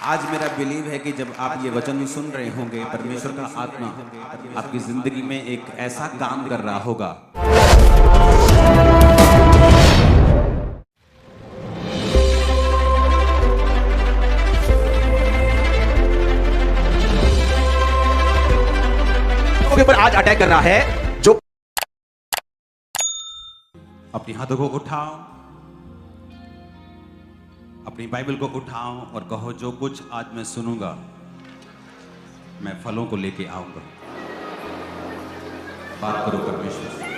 आज मेरा बिलीव है कि जब आप ये वचन सुन रहे होंगे, परमेश्वर का आत्मा आपकी जिंदगी में एक ऐसा काम कर रहा होगा। के ऊपर आज अटैक कर रहा है। जो अपने हाथों को उठाओ, अपनी बाइबल को उठाओ और कहो, जो कुछ आज मैं सुनूंगा मैं फलों को लेके आऊंगा। बात करो परमेश्वर से।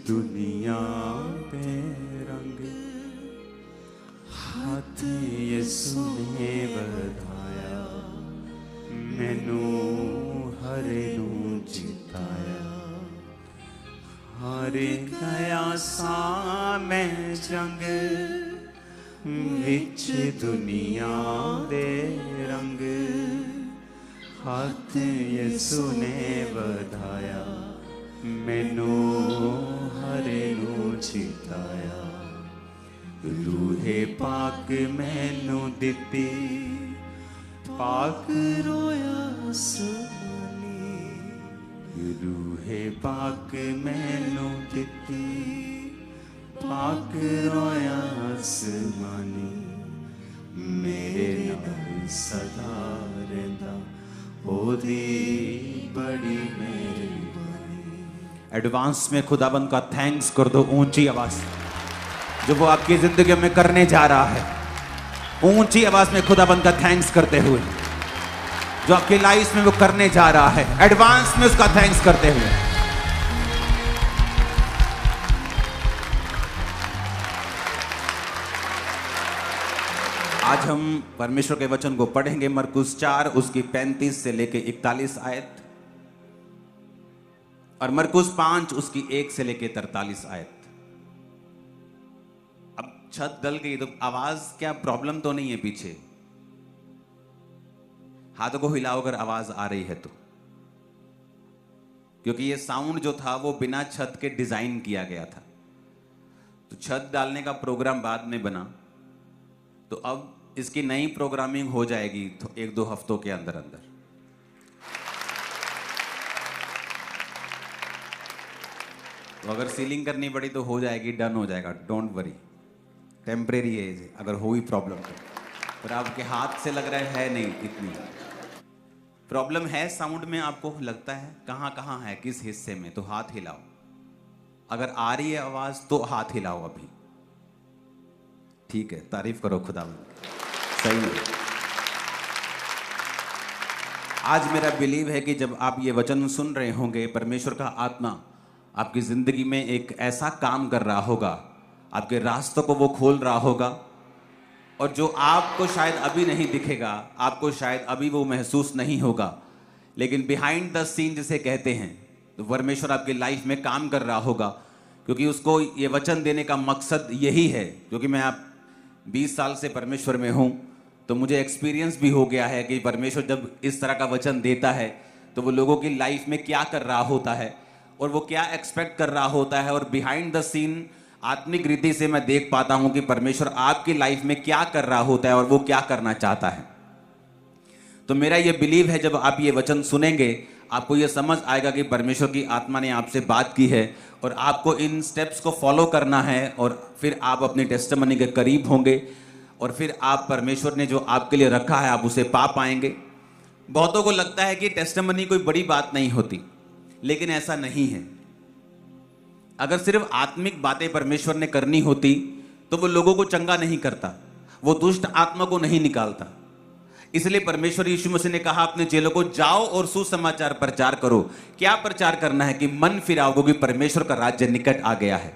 दुनिया पे रंग हाथ यीशु ने बढ़ाया, मैनू हरे नू जिताया। हारे गया सा मैं जंग विच दुनिया दे रंग, हाथ यीशु ने बढ़ाया, मैनू हरे नू जिताया। रूहे पाक मैनू दिती, पाक रोया आसमानी। रूहे पाक मैनू दिती, पाक रोया आसमानी। मेरे नाल सदा रहिंदा, ओदी बड़ी मेरी। एडवांस में खुदाबंद का थैंक्स कर दो ऊंची आवाज, जो वो आपकी जिंदगी में करने जा रहा है। ऊंची आवाज में खुदाबंद का थैंक्स करते हुए, जो आपकी लाइफ में वो करने जा रहा है, एडवांस में उसका थैंक्स करते हुए। आज हम परमेश्वर के वचन को पढ़ेंगे, मरकुस 4 उसकी 35 से लेके 41 आयत, और मरकुस 5 उसकी 1 से लेके 43 आयत। अब छत डल गई तो आवाज क्या प्रॉब्लम तो नहीं है पीछे? हाथों को हिलाओ अगर आवाज आ रही है तो, क्योंकि ये साउंड जो था वो बिना छत के डिजाइन किया गया था। तो छत डालने का प्रोग्राम बाद में बना, तो अब इसकी नई प्रोग्रामिंग हो जाएगी तो 1-2 हफ्तों के अंदर अंदर। तो अगर सीलिंग करनी पड़ी तो हो जाएगी, डन हो जाएगा, डोंट वरी। टेम्परेरी है अगर हुई प्रॉब्लम तो, पर आपके हाथ से लग रहा है नहीं इतनी प्रॉब्लम है। साउंड में आपको लगता है कहाँ कहाँ है, किस हिस्से में, तो हाथ हिलाओ। अगर आ रही है आवाज तो हाथ हिलाओ अभी। ठीक है, तारीफ करो खुदा, सही है। आज मेरा बिलीव है कि जब आप ये वचन सुन रहे होंगे, परमेश्वर का आत्मा आपकी जिंदगी में एक ऐसा काम कर रहा होगा, आपके रास्तों को वो खोल रहा होगा, और जो आपको शायद अभी नहीं दिखेगा, आपको शायद अभी वो महसूस नहीं होगा, लेकिन बिहाइंड द सीन जिसे कहते हैं, तो परमेश्वर आपकी लाइफ में काम कर रहा होगा। क्योंकि उसको ये वचन देने का मकसद यही है। क्योंकि मैं आप 20 साल से परमेश्वर में हूँ, तो मुझे एक्सपीरियंस भी हो गया है कि परमेश्वर जब इस तरह का वचन देता है तो वो लोगों की लाइफ में क्या कर रहा होता है और वो क्या एक्सपेक्ट कर रहा होता है। और बिहाइंड द सीन आत्मिक रीति से मैं देख पाता हूं कि परमेश्वर आपकी लाइफ में क्या कर रहा होता है और वो क्या करना चाहता है। तो मेरा ये बिलीव है, जब आप ये वचन सुनेंगे आपको ये समझ आएगा कि परमेश्वर की आत्मा ने आपसे बात की है और आपको इन स्टेप्स को फॉलो करना है, और फिर आप अपनी टेस्टिमनी के करीब होंगे, और फिर आप परमेश्वर ने जो आपके लिए रखा है आप उसे पा पाएंगे। बहुतों को लगता है कि टेस्टिमनी कोई बड़ी बात नहीं होती, लेकिन ऐसा नहीं है। अगर सिर्फ आत्मिक बातें परमेश्वर ने करनी होती तो वो लोगों को चंगा नहीं करता, वो दुष्ट आत्मा को नहीं निकालता। इसलिए परमेश्वर यीशु मसीह ने कहा अपने चेलों को, जाओ और सुसमाचार प्रचार करो। क्या प्रचार करना है? कि मन फिराओ, क्योंकि परमेश्वर का राज्य निकट आ गया है।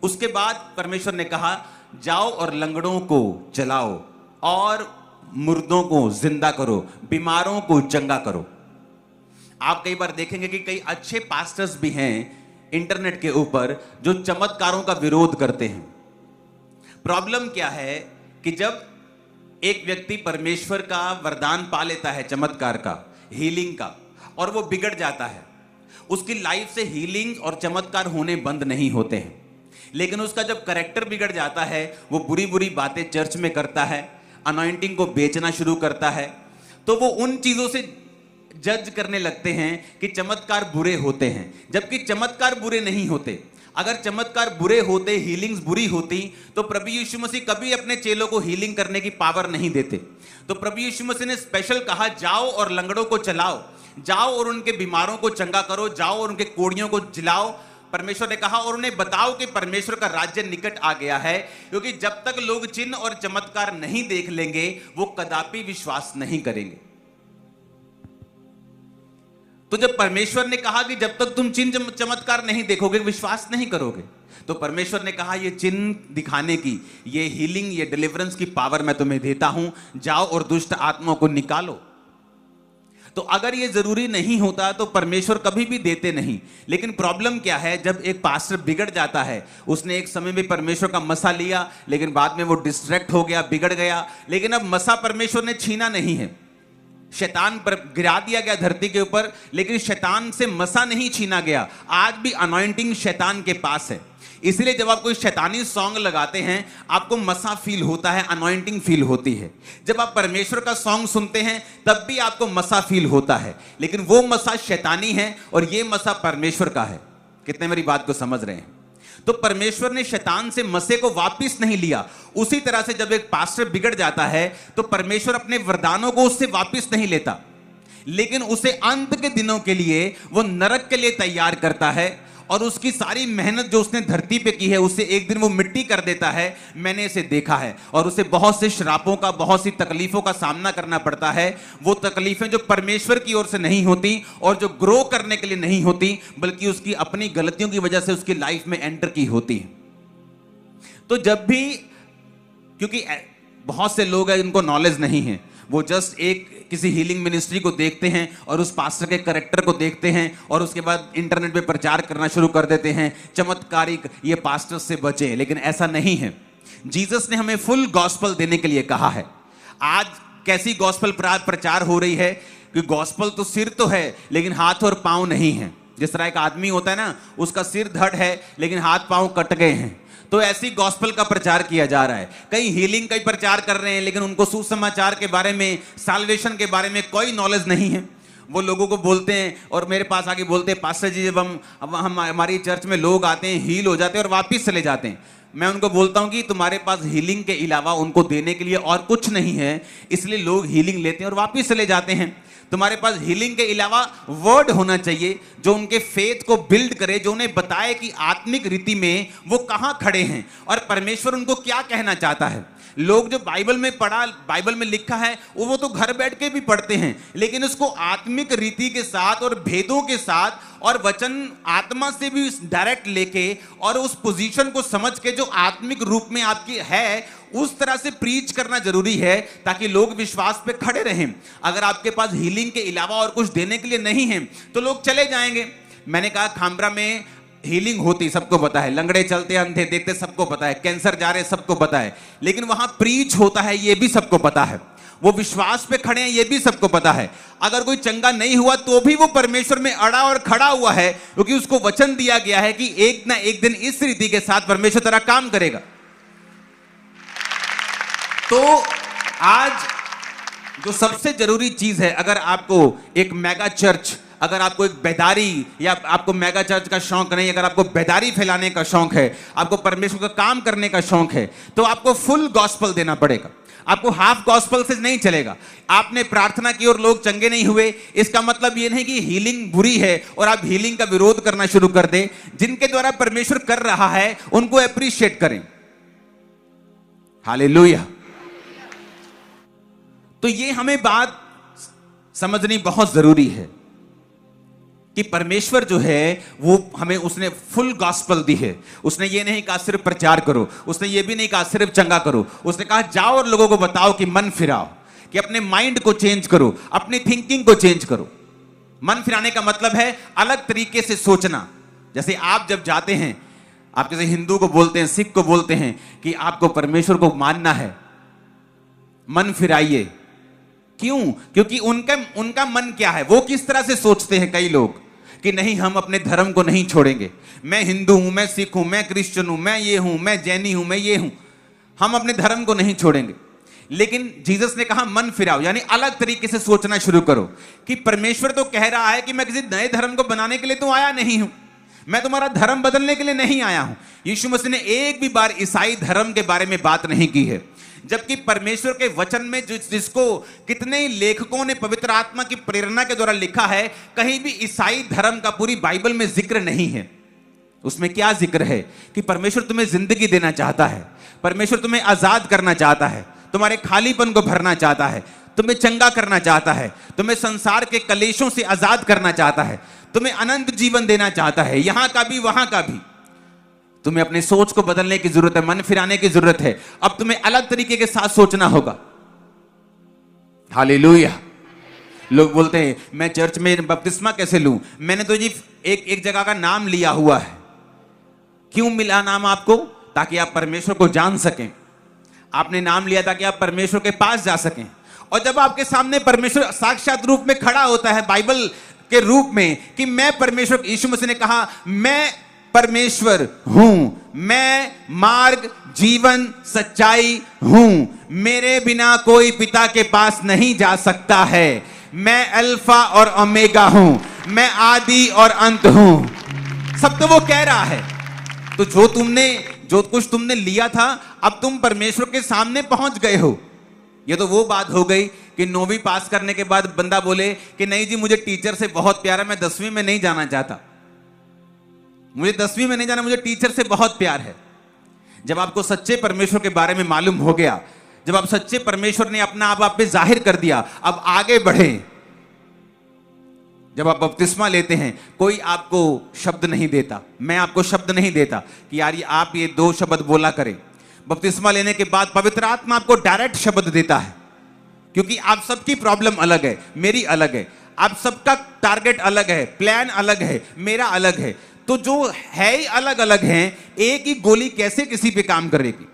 उसके बाद परमेश्वर ने कहा, जाओ और लंगड़ों को चलाओ और मुर्दों को जिंदा करो, बीमारों को चंगा करो। आप कई बार देखेंगे कि कई अच्छे पास्टर्स भी हैं इंटरनेट के ऊपर जो चमत्कारों का विरोध करते हैं। प्रॉब्लम क्या है कि जब एक व्यक्ति परमेश्वर का वरदान पा लेता है, चमत्कार का, हीलिंग का, और वो बिगड़ जाता है, उसकी लाइफ से हीलिंग और चमत्कार होने बंद नहीं होते हैं। लेकिन उसका जब कैरेक्टर बिगड़ जाता है, वो बुरी बुरी बातें चर्च में करता है, अनॉइंटिंग को बेचना शुरू करता है, तो वो उन चीजों से जज करने लगते हैं कि चमत्कार बुरे होते हैं, जबकि चमत्कार बुरे नहीं होते। अगर चमत्कार बुरे होते, हीलिंग्स बुरी होती, तो प्रभु यीशु मसीह कभी अपने चेलों को हीलिंग करने की पावर नहीं देते। तो प्रभु यीशु मसीह ने स्पेशल कहा, जाओ और लंगड़ों को चलाओ, जाओ और उनके बीमारों को चंगा करो, जाओ और उनके कोढ़ियों को जिलाओ। परमेश्वर ने कहा, और उन्हें बताओ कि परमेश्वर का राज्य निकट आ गया है, क्योंकि जब तक लोग चिन्ह और चमत्कार नहीं देख लेंगे, वो कदापि विश्वास नहीं करेंगे। तो जब परमेश्वर ने कहा कि जब तक तुम चिन्ह चमत्कार नहीं देखोगे, विश्वास नहीं करोगे, तो परमेश्वर ने कहा, ये चिन्ह दिखाने की, ये हीलिंग, ये डिलीवरेंस की पावर मैं तुम्हें देता हूं, जाओ और दुष्ट आत्माओं को निकालो। तो अगर ये जरूरी नहीं होता तो परमेश्वर कभी भी देते नहीं। लेकिन प्रॉब्लम क्या है, जब एक पास्टर बिगड़ जाता है, उसने एक समय में परमेश्वर का मसा लिया, लेकिन बाद में वो डिस्ट्रैक्ट हो गया, बिगड़ गया। लेकिन अब मसा परमेश्वर ने छीना नहीं है, शैतान पर गिरा दिया गया धरती के ऊपर, लेकिन शैतान से मसा नहीं छीना गया। आज भी अनॉइंटिंग शैतान के पास है। इसलिए जब आप कोई शैतानी सॉन्ग लगाते हैं, आपको मसा फील होता है, अनॉइंटिंग फील होती है। जब आप परमेश्वर का सॉन्ग सुनते हैं, तब भी आपको मसा फील होता है, लेकिन वो मसा शैतानी है और ये मसा परमेश्वर का है। कितने मेरी बात को समझ रहे हैं? तो परमेश्वर ने शैतान से मसे को वापस नहीं लिया। उसी तरह से जब एक पास्टर बिगड़ जाता है, तो परमेश्वर अपने वरदानों को उससे वापस नहीं लेता, लेकिन उसे अंत के दिनों के लिए, वो नरक के लिए तैयार करता है, और उसकी सारी मेहनत जो उसने धरती पे की है, उसे एक दिन वो मिट्टी कर देता है। मैंने इसे देखा है, और उसे बहुत से श्रापों का, बहुत सी तकलीफों का सामना करना पड़ता है। वो तकलीफें जो परमेश्वर की ओर से नहीं होती और जो ग्रो करने के लिए नहीं होती, बल्कि उसकी अपनी गलतियों की वजह से उसकी लाइफ में एंटर की होती है। तो जब भी, क्योंकि बहुत से लोग हैं जिनको नॉलेज नहीं है, वो जस्ट एक किसी हीलिंग मिनिस्ट्री को देखते हैं और उस पास्टर के कैरेक्टर को देखते हैं, और उसके बाद इंटरनेट पे प्रचार करना शुरू कर देते हैं, चमत्कारिक, ये पास्टर से बचे। लेकिन ऐसा नहीं है। जीसस ने हमें फुल गॉस्पल देने के लिए कहा है। आज कैसी गॉस्पल प्रचार हो रही है कि गॉस्पल तो सिर तो है, लेकिन हाथ और पांव नहीं है। जिस तरह एक आदमी होता है ना, उसका सिर धड़ है लेकिन हाथ पांव कट गए हैं, तो ऐसी गॉस्पल का प्रचार किया जा रहा है। कई हीलिंग का प्रचार कर रहे हैं, लेकिन उनको सुसमाचार के बारे में, साल्वेशन के बारे में कोई नॉलेज नहीं है। वो लोगों को बोलते हैं, और मेरे पास आके बोलते हैं, पास्टर जी जब हम हमारी चर्च में लोग आते हैं, हील हो जाते हैं और वापिस चले जाते हैं। मैं उनको बोलता हूं कि तुम्हारे पास हीलिंग के अलावा उनको देने के लिए और कुछ नहीं है, इसलिए लोग हीलिंग लेते हैं और वापिस चले जाते हैं। तुम्हारे पास हीलिंग के अलावा वर्ड होना चाहिए जो उनके फेथ को बिल्ड करे, जो उन्हें बताए कि आत्मिक रीति में वो कहां खड़े हैं और परमेश्वर उनको क्या कहना चाहता है। लोग जो बाइबल में लिखा है वो तो घर बैठ के भी पढ़ते हैं, लेकिन उसको आत्मिक रीति के साथ और भेदों के साथ और वचन आत्मा से भी डायरेक्ट लेके और उस पोजीशन को समझ के जो आत्मिक रूप में आपकी है, उस तरह से प्रीच करना जरूरी है, ताकि लोग विश्वास पे खड़े रहें। अगर आपके पास हीलिंग के अलावा और कुछ देने के लिए नहीं है, तो लोग चले जाएंगे। मैंने कहा, खामरा में हीलिंग होती सबको पता है, लंगड़े चलते, अंधे देखते सबको पता है, कैंसर जा रहे सबको पता है, लेकिन वहां प्रीच होता है ये भी सबको पता है, वो विश्वास पे खड़े हैं ये भी सबको पता है। अगर कोई चंगा नहीं हुआ तो भी वो परमेश्वर में अड़ा और खड़ा हुआ है, क्योंकि उसको वचन दिया गया है कि एक ना एक दिन इस रीति के साथ परमेश्वर तेरा काम करेगा। तो आज जो सबसे जरूरी चीज है, अगर आपको एक मेगा चर्च, अगर आपको एक बेदारी, या आपको मेगा चर्च का शौक नहीं, अगर आपको बेदारी फैलाने का शौक है, आपको परमेश्वर का काम करने का शौक है, तो आपको फुल गॉस्पल देना पड़ेगा। आपको हाफ गॉस्पल से नहीं चलेगा। आपने प्रार्थना की और लोग चंगे नहीं हुए, इसका मतलब यह नहीं कि हीलिंग बुरी है और आप हीलिंग का विरोध करना शुरू कर दें। जिनके द्वारा परमेश्वर कर रहा है उनको अप्रिशिएट करें। हालेलुया। तो ये हमें बात समझनी बहुत जरूरी है कि परमेश्वर जो है वो हमें, उसने फुल गॉस्पल दी है। उसने ये नहीं कहा सिर्फ प्रचार करो, उसने ये भी नहीं कहा सिर्फ चंगा करो, उसने कहा जाओ और लोगों को बताओ कि मन फिराओ, कि अपने माइंड को चेंज करो, अपनी थिंकिंग को चेंज करो। मन फिराने का मतलब है अलग तरीके से सोचना। जैसे आप जब जाते हैं आप जैसे हिंदू को बोलते हैं, सिख को बोलते हैं कि आपको परमेश्वर को मानना है, मन फिराइए। क्यों? क्योंकि उनका मन क्या है, वो किस तरह से सोचते हैं कई लोग कि नहीं हम अपने धर्म को नहीं छोड़ेंगे, मैं हिंदू हूं, मैं सिख हूं, मैं क्रिश्चियन हूं, मैं ये हूं, मैं जैनी हूं, मैं ये हूं, हम अपने धर्म को नहीं छोड़ेंगे। लेकिन जीसस ने कहा मन फिराओ, यानी अलग तरीके से सोचना शुरू करो कि परमेश्वर तो कह रहा है कि मैं किसी नए धर्म को बनाने के लिए तो आया नहीं हूं, मैं तुम्हारा धर्म बदलने के लिए नहीं आया हूं। यीशु मसीह ने एक भी बार ईसाई धर्म के बारे में बात नहीं की है, जबकि परमेश्वर के वचन में जिसको कितने ही लेखकों ने पवित्र आत्मा की प्रेरणा के द्वारा लिखा है, कहीं भी ईसाई धर्म का पूरी बाइबल में जिक्र नहीं है। उसमें क्या जिक्र है कि परमेश्वर तुम्हें जिंदगी देना चाहता है, परमेश्वर तुम्हें आजाद करना चाहता है, तुम्हारे खालीपन को भरना चाहता है, तुम्हें चंगा करना चाहता है, तुम्हें संसार के कलेशों से आजाद करना चाहता है, तुम्हें अनंत जीवन देना चाहता है, यहां का भी वहां का भी। तुम्हें अपनी सोच को बदलने की जरूरत है, मन फिराने की जरूरत है। अब तुम्हें अलग तरीके के साथ सोचना होगा। हालेलुया। लोग बोलते हैं मैं चर्च में बपतिस्मा कैसे लूं? मैंने तो जी एक जगह का नाम लिया हुआ है। क्यों मिला नाम आपको? ताकि आप परमेश्वर को जान सकें। आपने नाम लिया ताकि आप परमेश्वर के पास जा सकें। और जब आपके सामने परमेश्वर साक्षात रूप में खड़ा होता है बाइबल के रूप में कि मैं परमेश्वर, यीशु मसीह ने कहा मैं परमेश्वर हूं, मैं मार्ग जीवन सच्चाई हूं, मेरे बिना कोई पिता के पास नहीं जा सकता है, मैं अल्फा और ओमेगा हूं, मैं आदि और अंत हूं। सब तो वो कह रहा है। तो जो कुछ तुमने लिया था, अब तुम परमेश्वर के सामने पहुंच गए हो। ये तो वो बात हो गई कि 9वीं पास करने के बाद बंदा बोले कि नहीं जी मुझे टीचर से बहुत प्यार है, मैं 10वीं में नहीं जाना चाहता, मुझे 10वीं में नहीं जाना, मुझे टीचर से बहुत प्यार है। जब आपको सच्चे परमेश्वर के बारे में मालूम हो गया, जब आप सच्चे परमेश्वर ने अपना आप पे जाहिर कर दिया, अब आगे बढ़े। जब आप बपतिस्मा लेते हैं, कोई आपको शब्द नहीं देता, मैं आपको शब्द नहीं देता कि यार आप ये 2 शब्द बोला करें। बपतिस्मा लेने के बाद पवित्र आत्मा आपको डायरेक्ट शब्द देता है, क्योंकि आप सबकी प्रॉब्लम अलग है, मेरी अलग है, आप सबका टारगेट अलग है, प्लान अलग है, मेरा अलग है। तो जो है ही अलग अलग हैं, एक ही गोली कैसे किसी पे काम करेगी?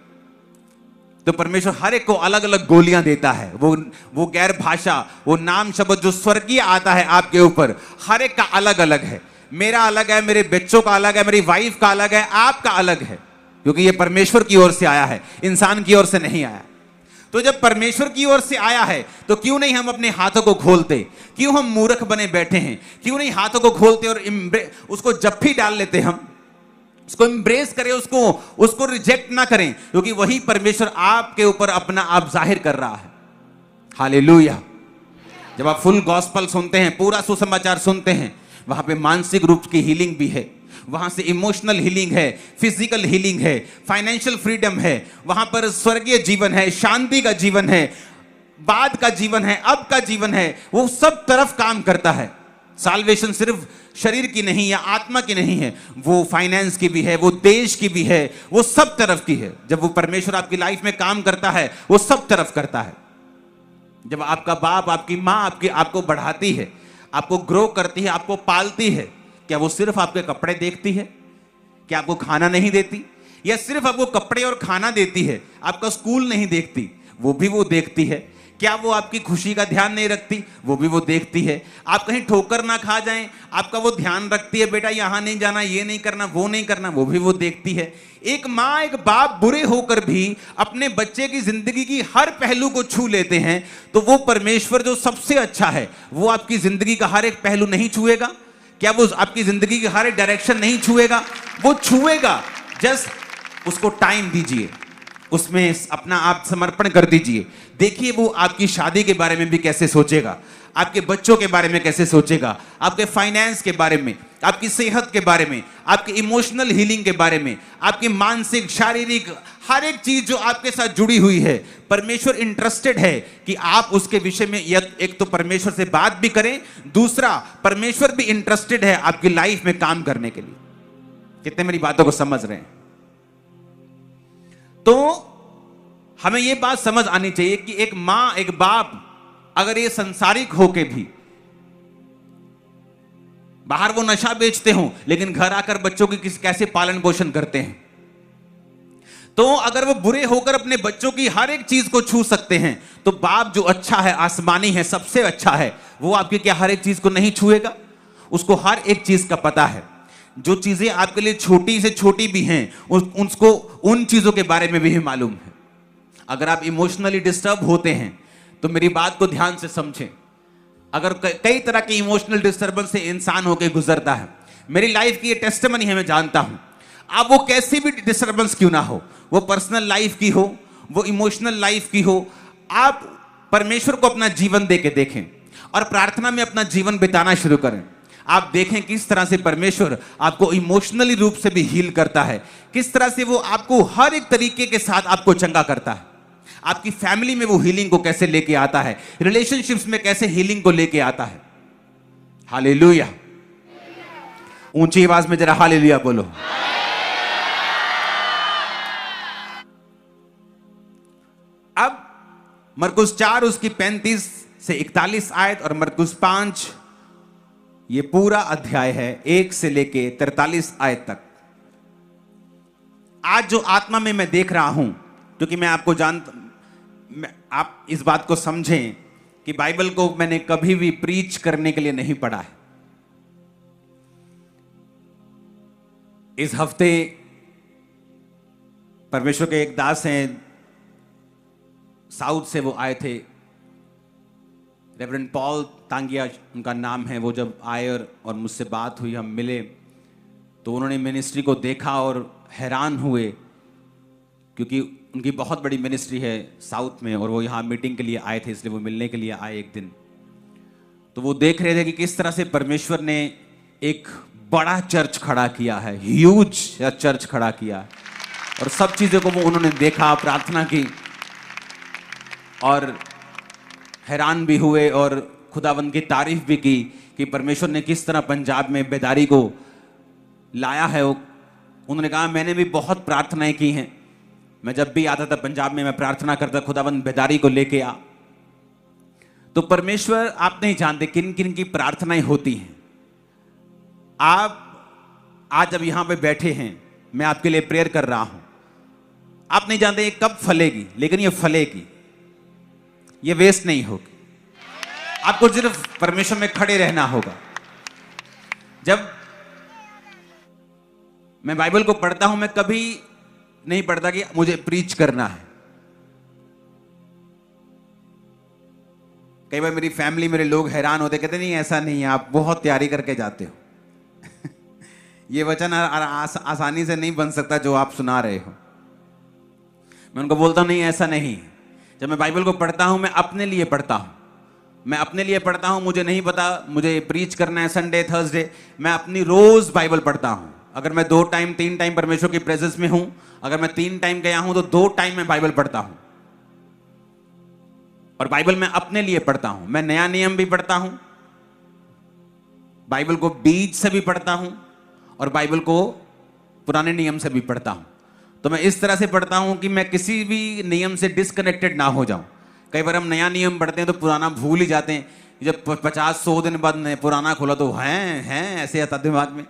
तो परमेश्वर हर एक को अलग अलग गोलियां देता है। वो गैर भाषा, वो नाम शब्द जो स्वर्गीय आता है आपके ऊपर, हर एक का अलग अलग है। मेरा अलग है, मेरे बच्चों का अलग है, मेरी वाइफ का अलग है, आपका अलग है, क्योंकि ये परमेश्वर की ओर से आया है, इंसान की ओर से नहीं आया। तो जब परमेश्वर की ओर से आया है तो क्यों नहीं हम अपने हाथों को खोलते? क्यों हम मूर्ख बने बैठे हैं? क्यों नहीं हाथों को खोलते और उसको जप्फी डाल लेते? हम उसको एम्ब्रेस करें, उसको रिजेक्ट ना करें, क्योंकि वही परमेश्वर आपके ऊपर अपना आप जाहिर कर रहा है। हालेलुया। जब आप फुल गॉस्पल सुनते हैं, पूरा सुसमाचार सुनते हैं, वहां पे मानसिक रूप की हीलिंग भी है, वहां से इमोशनल हीलिंग है, फिजिकल हीलिंग है, फाइनेंशियल फ्रीडम है, वहां पर स्वर्गीय जीवन है, शांति का जीवन है, बाद का जीवन है, अब का जीवन है, वो सब तरफ काम करता है। साल्वेशन सिर्फ शरीर की नहीं या आत्मा की नहीं है, वो फाइनेंस की भी है, वो देश की भी है, वो सब तरफ की है। जब वो परमेश्वर आपकी लाइफ में काम करता है, वो सब तरफ करता है। जब आपका बाप, आपकी माँ आपको बढ़ाती है, आपको ग्रो करती है, आपको पालती है, क्या वो सिर्फ आपके कपड़े देखती है? क्या आपको खाना नहीं देती? या सिर्फ आपको कपड़े और खाना देती है, आपका स्कूल नहीं देखती? वो भी वो देखती है। क्या वो आपकी खुशी का ध्यान नहीं रखती? वो भी वो देखती है। आप कहीं ठोकर ना खा जाएं, आपका वो ध्यान रखती है, बेटा यहां नहीं जाना, ये नहीं करना, वो नहीं करना, वो भी वो देखती है। एक माँ, एक बाप बुरे होकर भी अपने बच्चे की जिंदगी की हर पहलू को छू लेते हैं, तो वो परमेश्वर जो सबसे अच्छा है, वो आपकी जिंदगी का हर एक पहलू नहीं छुएगा? क्या वो आपकी जिंदगी की हर एक डायरेक्शन नहीं छुएगा? वो छुएगा। जस्ट उसको टाइम दीजिए, उसमें अपना आप समर्पण कर दीजिए। देखिए वो आपकी शादी के बारे में भी कैसे सोचेगा, आपके बच्चों के बारे में कैसे सोचेगा, आपके फाइनेंस के बारे में, आपकी सेहत के बारे में, आपकी इमोशनल हीलिंग के बारे में, आपकी मानसिक, शारीरिक हर एक चीज जो आपके साथ जुड़ी हुई है। परमेश्वर इंटरेस्टेड है कि आप उसके विषय में एक तो परमेश्वर से बात भी करें, दूसरा परमेश्वर भी इंटरेस्टेड है आपकी लाइफ में काम करने के लिए। कितने मेरी बातों को समझ रहे हैं? तो हमें यह बात समझ आनी चाहिए कि एक मां, एक बाप अगर ये संसारिक होके भी बाहर वो नशा बेचते हो लेकिन घर आकर बच्चों की कैसे पालन पोषण करते हैं। तो अगर वो बुरे होकर अपने बच्चों की हर एक चीज को छू सकते हैं, तो बाप जो अच्छा है, आसमानी है, सबसे अच्छा है, वो आपकी क्या हर एक चीज को नहीं छुएगा? उसको हर एक चीज का पता है। जो चीजें आपके लिए छोटी से छोटी भी हैं, उसको उन चीजों के बारे में भी मालूम है। अगर आप इमोशनली डिस्टर्ब होते हैं तो मेरी बात को ध्यान से समझें। अगर कई तरह के इमोशनल डिस्टर्बेंस से इंसान होकर गुजरता है, मेरी लाइफ की ये टेस्टिमनी है, मैं जानता हूं। आप वो कैसी भी डिस्टर्बेंस क्यों ना हो, वो पर्सनल लाइफ की हो, वो इमोशनल लाइफ की हो, आप परमेश्वर को अपना जीवन देके देखें और प्रार्थना में अपना जीवन बिताना शुरू करें। आप देखें किस तरह से परमेश्वर आपको इमोशनली रूप से भी हील करता है, किस तरह से वो आपको हर एक तरीके के साथ आपको चंगा करता है। आपकी फैमिली में वो हीलिंग को कैसे लेके आता है, रिलेशनशिप्स में कैसे हीलिंग को लेके आता है। हालेलुया। ऊंची आवाज में जरा हालेलुया बोलो। अब मरकुस 4 उसकी 35 से 41 आयत और मरकुस 5 ये पूरा अध्याय है 1 से लेके 43 आयत तक। आज जो आत्मा में मैं देख रहा हूं, क्योंकि मैं आपको आप इस बात को समझें कि बाइबल को मैंने कभी भी प्रीच करने के लिए नहीं पढ़ा है। इस हफ्ते परमेश्वर के एक दास हैं, साउथ से वो आए थे, रेवरेंड पॉल तांगिया उनका नाम है। वो जब आए और मुझसे बात हुई, हम मिले, तो उन्होंने मिनिस्ट्री को देखा और हैरान हुए, क्योंकि उनकी बहुत बड़ी मिनिस्ट्री है साउथ में और वो यहाँ मीटिंग के लिए आए थे, इसलिए वो मिलने के लिए आए एक दिन। तो वो देख रहे थे कि किस तरह से परमेश्वर ने एक बड़ा चर्च खड़ा किया है, ह्यूज चर्च खड़ा किया है, और सब चीज़ों को वो उन्होंने देखा, प्रार्थना की और हैरान भी हुए और खुदावंद की तारीफ भी की कि परमेश्वर ने किस तरह पंजाब में बेदारी को लाया है। उन्होंने कहा मैंने भी बहुत प्रार्थनाएं की हैं, मैं जब भी आता था पंजाब में मैं प्रार्थना करता, खुदावंद बेदारी को लेके आ। तो परमेश्वर, आप नहीं जानते किन किन की प्रार्थनाएं होती हैं। आप आज जब यहां पे बैठे हैं, मैं आपके लिए प्रेयर कर रहा हूं, आप नहीं जानते ये कब फलेगी, लेकिन ये फलेगी, ये वेस्ट नहीं होगी। आपको सिर्फ परमेश्वर में खड़े रहना होगा। जब मैं बाइबल को पढ़ता हूं, मैं कभी नहीं पढ़ता कि मुझे प्रीच करना है। कई बार मेरी फैमिली, मेरे लोग हैरान होते, कहते नहीं ऐसा नहीं है, आप बहुत तैयारी करके जाते हो ये वचन आसानी से नहीं बन सकता जो आप सुना रहे हो। मैं उनको बोलता हूं नहीं ऐसा नहीं। जब मैं बाइबल को पढ़ता हूं, मैं अपने लिए पढ़ता हूं, मैं अपने लिए पढ़ता हूं। मुझे नहीं पता मुझे प्रीच करना है संडे थर्सडे, मैं अपनी रोज बाइबल पढ़ता हूं। अगर मैं 2 टाइम 3 टाइम परमेश्वर की प्रेजेंस में हूं, अगर मैं 3 टाइम गया हूं, तो 2 टाइम मैं बाइबल पढ़ता हूं। और बाइबल मैं अपने लिए पढ़ता हूं। मैं नया नियम भी पढ़ता हूं, बाइबल को बीज से भी पढ़ता हूं और बाइबल को पुराने नियम से भी पढ़ता हूं। तो मैं इस तरह से पढ़ता हूं कि मैं किसी भी नियम से डिस्कनेक्टेड ना हो जाऊं। कई बार हम नया नियम पढ़ते हैं तो पुराना भूल ही जाते हैं। जब 50-100 दिन बाद पुराना खोला तो हैं ऐसे आता दिमाग में।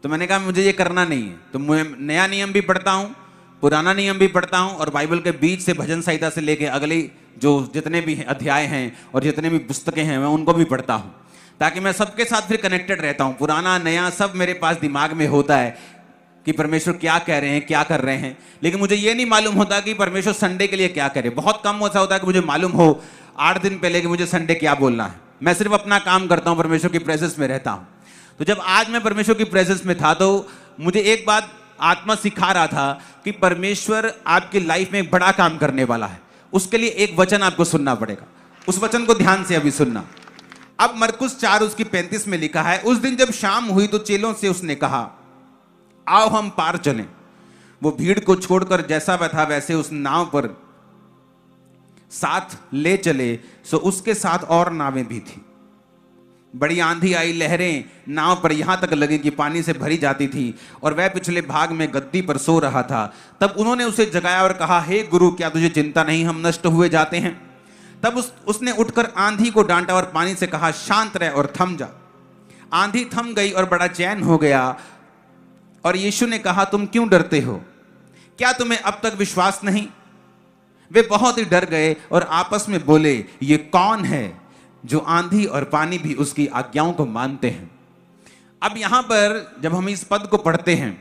तो मैंने कहा मुझे ये करना नहीं है, तो मैं नया नियम भी पढ़ता हूँ, पुराना नियम भी पढ़ता हूँ और बाइबल के बीच से भजन संहिता से लेके अगली जो जितने भी अध्याय हैं और जितने भी पुस्तकें हैं, मैं उनको भी पढ़ता हूँ, ताकि मैं सबके साथ फिर कनेक्टेड रहता हूँ। पुराना नया सब मेरे पास दिमाग में होता है कि परमेश्वर क्या कह रहे हैं, क्या कर रहे हैं। लेकिन मुझे ये नहीं मालूम होता कि परमेश्वर संडे के लिए क्या करे। बहुत कम ऐसा होता है कि मुझे मालूम हो 8 दिन पहले कि मुझे संडे क्या बोलना है। मैं सिर्फ अपना काम करता हूँ, परमेश्वर की प्रेजेंस में रहता हूँ। तो जब आज मैं परमेश्वर की प्रेजेंस में था, तो मुझे एक बात आत्मा सिखा रहा था कि परमेश्वर आपकी लाइफ में एक बड़ा काम करने वाला है। उसके लिए एक वचन आपको सुनना पड़ेगा। उस वचन को ध्यान से अभी सुनना। अब मरकुस 4 उसकी 35 में लिखा है, उस दिन जब शाम हुई तो चेलों से उसने कहा, आओ हम पार चलें। वो भीड़ को छोड़कर जैसा वह था वैसे उस नाव पर साथ ले चले, सो उसके साथ और नावें भी थी। बड़ी आंधी आई, लहरें नाव पर यहां तक लगी कि पानी से भरी जाती थी और वह पिछले भाग में गद्दी पर सो रहा था। तब उन्होंने उसे जगाया और कहा, हे गुरु, क्या तुझे चिंता नहीं, हम नष्ट हुए जाते हैं। तब उसने उठकर आंधी को डांटा और पानी से कहा, शांत रह और थम जा। आंधी थम गई और बड़ा चैन हो गया। और यीशु ने कहा, तुम क्यों डरते हो? क्या तुम्हें अब तक विश्वास नहीं? वे बहुत ही डर गए और आपस में बोले, ये कौन है जो आंधी और पानी भी उसकी आज्ञाओं को मानते हैं? अब यहां पर जब हम इस पद को पढ़ते हैं,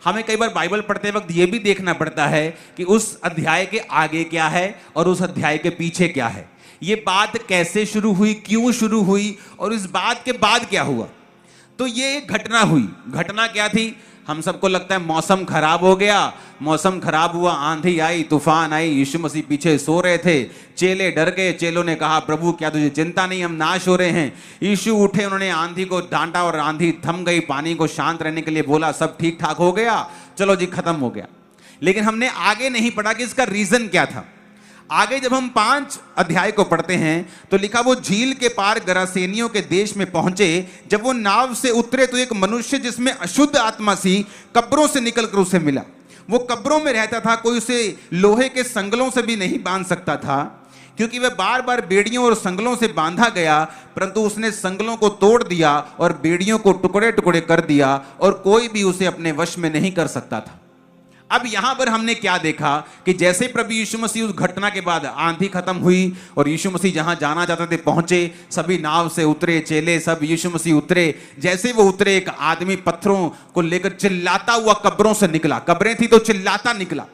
हमें कई बार बाइबल पढ़ते वक्त यह भी देखना पड़ता है कि उस अध्याय के आगे क्या है और उस अध्याय के पीछे क्या है। ये बात कैसे शुरू हुई, क्यों शुरू हुई और इस बात के बाद क्या हुआ। तो ये एक घटना हुई। घटना क्या थी? हम सबको लगता है मौसम खराब हो गया, मौसम खराब हुआ, आंधी आई, तूफान आई, यीशु मसीह पीछे सो रहे थे, चेले डर गए। चेलों ने कहा, प्रभु क्या तुझे चिंता नहीं, हम नाश हो रहे हैं। यीशु उठे, उन्होंने आंधी को डांटा और आंधी थम गई, पानी को शांत रहने के लिए बोला, सब ठीक ठाक हो गया, चलो जी खत्म हो गया। लेकिन हमने आगे नहीं पढ़ा कि इसका रीजन क्या था। आगे जब हम 5 अध्याय को पढ़ते हैं तो लिखा, वो झील के पार गरासेनियों के देश में पहुंचे। जब वो नाव से उतरे तो एक मनुष्य जिसमें अशुद्ध आत्मा सी कब्रों से निकलकर उसे मिला। वो कब्रों में रहता था, कोई उसे लोहे के संगलों से भी नहीं बांध सकता था, क्योंकि वह बार बार बेड़ियों और संगलों से बांधा गया। परंतु उसने संगलों को तोड़ दिया और बेड़ियों को टुकड़े टुकड़े कर दिया और कोई भी उसे अपने वश में नहीं कर सकता था। अब यहां पर हमने क्या देखा कि जैसे प्रभु यीशु मसीह उस घटना के बाद आंधी खत्म हुई और यीशु मसीह जहां जाना चाहते थे पहुंचे, सभी नाव से उतरे, चेले सब यीशु मसीह उतरे। जैसे वो उतरे, एक आदमी पत्थरों को लेकर चिल्लाता हुआ कब्रों से निकला। कब्रें थी तो चिल्लाता निकला,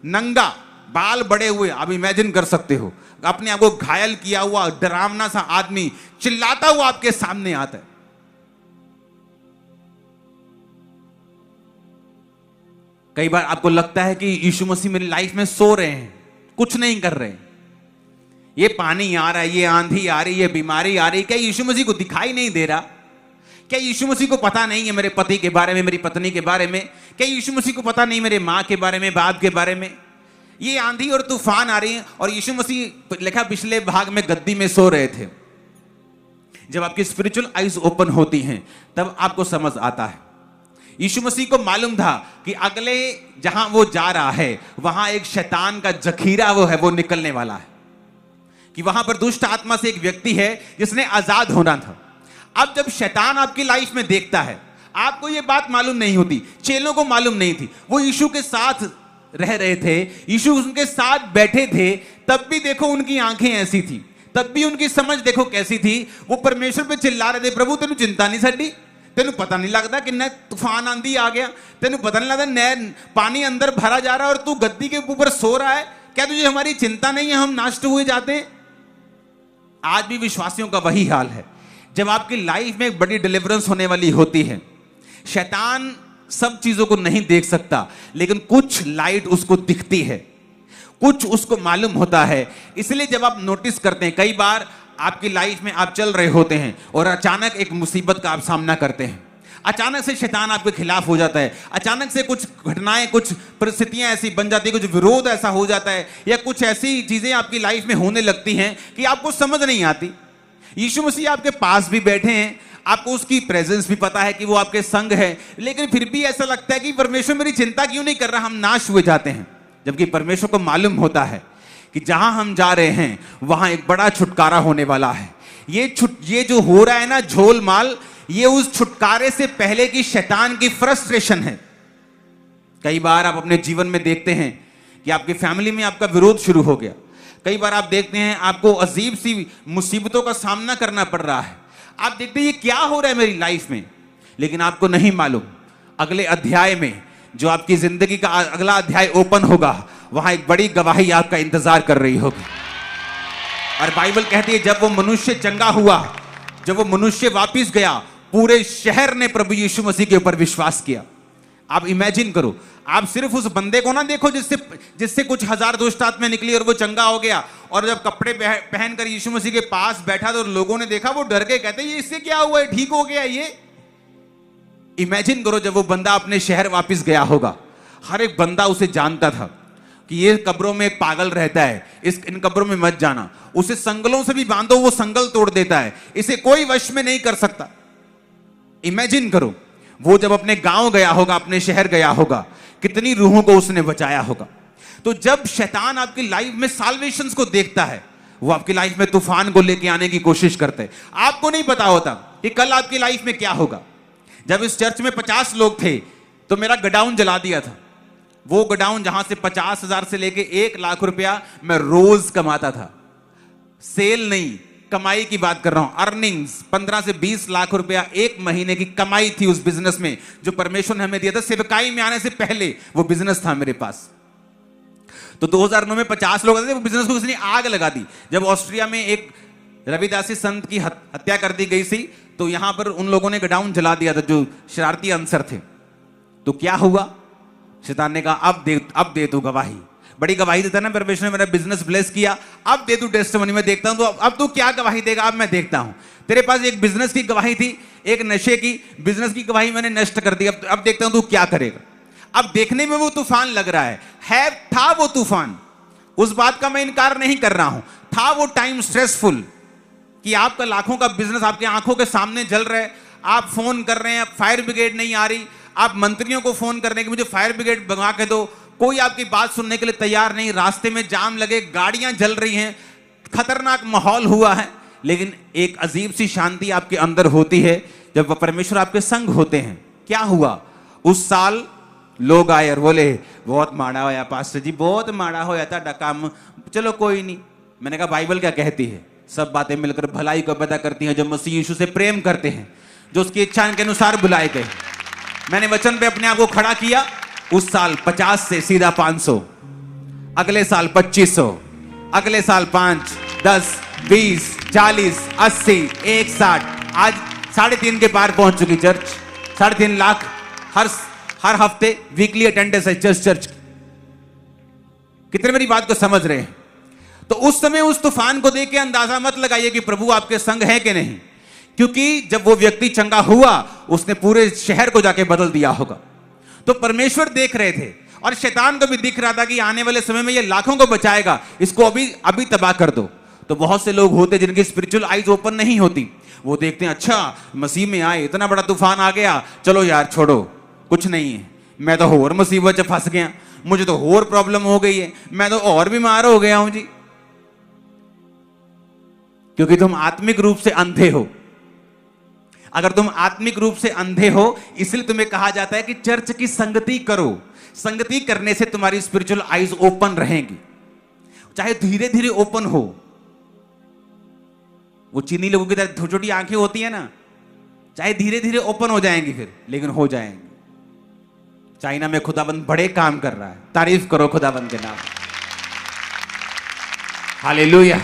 नंगा, बाल बड़े हुए। आप इमेजिन कर सकते हो, अपने आप को घायल किया हुआ डरावना सा आदमी चिल्लाता हुआ आपके सामने आता है। कई बार आपको लगता है कि यीशु मसीह मेरी लाइफ में सो रहे हैं, कुछ नहीं कर रहे। ये पानी आ रहा है, ये आंधी आ रही है, बीमारी आ रही है, क्या यीशु मसीह को दिखाई नहीं दे रहा? क्या यीशु मसीह को पता नहीं है मेरे पति के बारे में, मेरी पत्नी के बारे में? क्या यीशु मसीह को पता नहीं मेरे माँ के बारे में, बाप के बारे में? ये आंधी और तूफान आ रही है और यीशु मसीह लिखा पिछले भाग में गद्दी में सो रहे थे। जब आपकी स्पिरिचुअल आइज ओपन होती हैं तब आपको समझ आता है। यीशु मसीह को मालूम था कि अगले जहां वो जा रहा है वहां एक शैतान का जखीरा वो निकलने वाला है, कि वहां पर दुष्ट आत्मा से एक व्यक्ति है जिसने आजाद होना था। अब जब शैतान आपकी लाइफ में देखता है, आपको ये बात मालूम नहीं होती, चेलों को मालूम नहीं थी, वो यीशु के साथ रह रहे थे, यीशु उनके साथ बैठे थे, तब भी देखो उनकी आंखें ऐसी थी, तब भी उनकी समझ देखो कैसी थी। वो परमेश्वर पे चिल्ला रहे थे, प्रभु तेनू चिंता नहीं साडी, तेनू पता नहीं लगता कि न तूफान आंधी आ गया, तेनू पता नहीं लगता न पानी अंदर भरा जा रहा है और तू गद्दी के ऊपर सो रहा है, क्या तुझे हमारी चिंता नहीं है, हम नष्ट हुए जाते हैं? आज भी विश्वासियों का वही हाल है। जब आपकी लाइफ में एक बड़ी डिलीवरेंस होने वाली होती है, शैतान सब चीजों को नहीं देख सकता, लेकिन कुछ लाइट उसको दिखती है, कुछ उसको मालूम होता है। इसलिए जब आप नोटिस करते हैं, कई बार आपकी लाइफ में आप चल रहे होते हैं और अचानक एक मुसीबत का आप सामना करते हैं, अचानक से शैतान आपके खिलाफ हो जाता है, अचानक से कुछ घटनाएं, कुछ परिस्थितियां ऐसी बन जाती है, कुछ विरोध ऐसा हो जाता है, या कुछ ऐसी चीजें आपकी लाइफ में होने लगती हैं कि आपको समझ नहीं आती। यीशु मसीह आपके पास भी बैठे हैं, आपको उसकी प्रेजेंस भी पता है कि वो आपके संग है, लेकिन फिर भी ऐसा लगता है कि परमेश्वर मेरी चिंता क्यों नहीं कर रहा, हम नाश हुए जाते हैं। जबकि परमेश्वर को मालूम होता है कि जहां हम जा रहे हैं वहां एक बड़ा छुटकारा होने वाला है। ये जो हो रहा है ना झोल माल, ये उस छुटकारे से पहले की शैतान की फ्रस्ट्रेशन है। कई बार आप अपने जीवन में देखते हैं कि आपकी फैमिली में आपका विरोध शुरू हो गया, कई बार आप देखते हैं आपको अजीब सी मुसीबतों का सामना करना पड़ रहा है, आप देखते हैं ये क्या हो रहा है मेरी लाइफ में, लेकिन आपको नहीं मालूम अगले अध्याय में जो आपकी जिंदगी का अगला अध्याय ओपन होगा, वहां एक बड़ी गवाही आपका इंतजार कर रही होगी। और बाइबल कहती है जब वो मनुष्य चंगा हुआ, जब वो मनुष्य वापस गया, पूरे शहर ने प्रभु यीशु मसीह के ऊपर विश्वास किया। आप इमेजिन करो, आप सिर्फ उस बंदे को ना देखो जिससे कुछ हजार दुष्ट आत्माएं निकली और वो चंगा हो गया, और जब कपड़े पहनकर यीशु मसीह के पास बैठा तो लोगों ने देखा, वो डर गए, कहते ये इससे क्या हुआ है, ठीक हो गया ये। इमेजिन करो जब वो बंदा अपने शहर वापस गया होगा, हर एक बंदा उसे जानता था कि ये कब्रों में एक पागल रहता है, इन कब्रों में मत जाना, उसे संगलों से भी बांधो वो संगल तोड़ देता है, इसे कोई वश में नहीं कर सकता। इमेजिन करो वो जब अपने गांव गया होगा, अपने शहर गया होगा, कितनी रूहों को उसने बचाया होगा। तो जब शैतान आपकी लाइफ में साल्वेशंस को देखता है, वो आपकी लाइफ में तूफान को लेके आने की कोशिश करते हैं। आपको नहीं पता होता कि कल आपकी लाइफ में क्या होगा। जब इस चर्च में 50 लोग थे तो मेरा गोडाउन जला दिया था। वो गोडाउन जहां से 50,000 से लेके 1 लाख रुपया मैं रोज कमाता था। सेल नहीं, कमाई की बात कर रहा हूं। अर्निंग्स 15 से 20 लाख रुपया एक महीने की कमाई थी उस बिजनेस में, जो परमेश्वर ने हमें दिया था। सेवकाई में आने से पहले वो बिजनेस था मेरे पास। तो 2009 में 50 लोग आते थे, वो बिजनेस को उसने आग लगा दी। जब ऑस्ट्रिया में एक रविदासी संत की हत्या कर दी गई थी, तो यहां पर उन लोगों ने गोडाउन जला दिया था, जो शरारती अनसर थे। तो क्या हुआ, शैतान ने कहा अब दे तू गवाही। बड़ी गवाही देता ना परमेश्वर ने, मेरा बिजनेस ब्लेस किया, अब दे तू टेस्टिमनी। मैं देखता हूं तो अब तू क्या गवाही देगा, अब मैं देखता हूं। तेरे पास एक बिजनेस की गवाही थी, एक नशे की, बिजनेस की गवाही मैंने नष्ट कर दी, अब देखता हूं तू क्या करेगा। अब देखने में वो तूफान लग रहा है था वो तूफान, उस बात का मैं इनकार नहीं कर रहा हूं। था वो टाइम स्ट्रेसफुल कि आपका लाखों का बिजनेस आपकी आंखों के सामने जल रहा है, आप फोन कर रहे हैं, फायर ब्रिगेड नहीं आ रही, आप मंत्रियों को फोन करने की मुझे फायर ब्रिगेड मंगा के दो, कोई आपकी बात सुनने के लिए तैयार नहीं, रास्ते में जाम लगे, गाड़ियां जल रही हैं, खतरनाक माहौल हुआ है। लेकिन एक अजीब सी शांति आपके अंदर होती है जब परमेश्वर आपके संग होते हैं। क्या हुआ, उस साल लोग आए और बोले बहुत माड़ा होया पास्टर जी, बहुत माड़ा होया था काम। चलो कोई नहीं, मैंने कहा बाइबल क्या कहती है, सब बातें मिलकर भलाई को पैदा करती हैं जो मसीह यीशु से प्रेम करते हैं, जो उसकी इच्छा के अनुसार बुलाए गए। मैंने वचन पे अपने आप को खड़ा किया। उस साल 50 से सीधा 500, अगले साल 2500, अगले साल 5, 10, 20, 40, 80, 160, आज 3.5 के पार पहुंच चुकी चर्च। 3.5 लाख हर हफ्ते वीकली अटेंडेंस है चर्च। कितने मेरी बात को समझ रहे हैं? तो उस समय उस तूफान को देख के अंदाजा मत लगाइए कि प्रभु आपके संग है कि नहीं, क्योंकि जब वो व्यक्ति चंगा हुआ उसने पूरे शहर को जाके बदल दिया होगा। तो परमेश्वर देख रहे थे और शैतान को भी दिख रहा था कि आने वाले समय में ये लाखों को बचाएगा, इसको अभी तबाह कर दो। तो बहुत से लोग होते जिनकी स्पिरिचुअल आईज ओपन नहीं होती, वो देखते हैं अच्छा मसीह में आए, इतना बड़ा तूफान आ गया, चलो यार छोड़ो, कुछ नहीं है, मैं तो और मुसीबत से फंस गया, मुझे तो और प्रॉब्लम हो गई है, मैं तो और बीमार हो गया हूं जी। क्योंकि तुम आत्मिक रूप से अंधे हो। अगर तुम आत्मिक रूप से अंधे हो, इसलिए तुम्हें कहा जाता है कि चर्च की संगति करो। संगति करने से तुम्हारी स्पिरिचुअल आईज ओपन रहेंगी, चाहे धीरे धीरे ओपन हो। वो चीनी लोगों की तरह छोटी छोटी आंखें होती है ना, चाहे धीरे धीरे ओपन हो जाएंगी फिर, लेकिन हो जाएंगी। चाइना में खुदाबंद बड़े काम कर रहा है, तारीफ करो खुदाबंद के नाम। हालेलुया।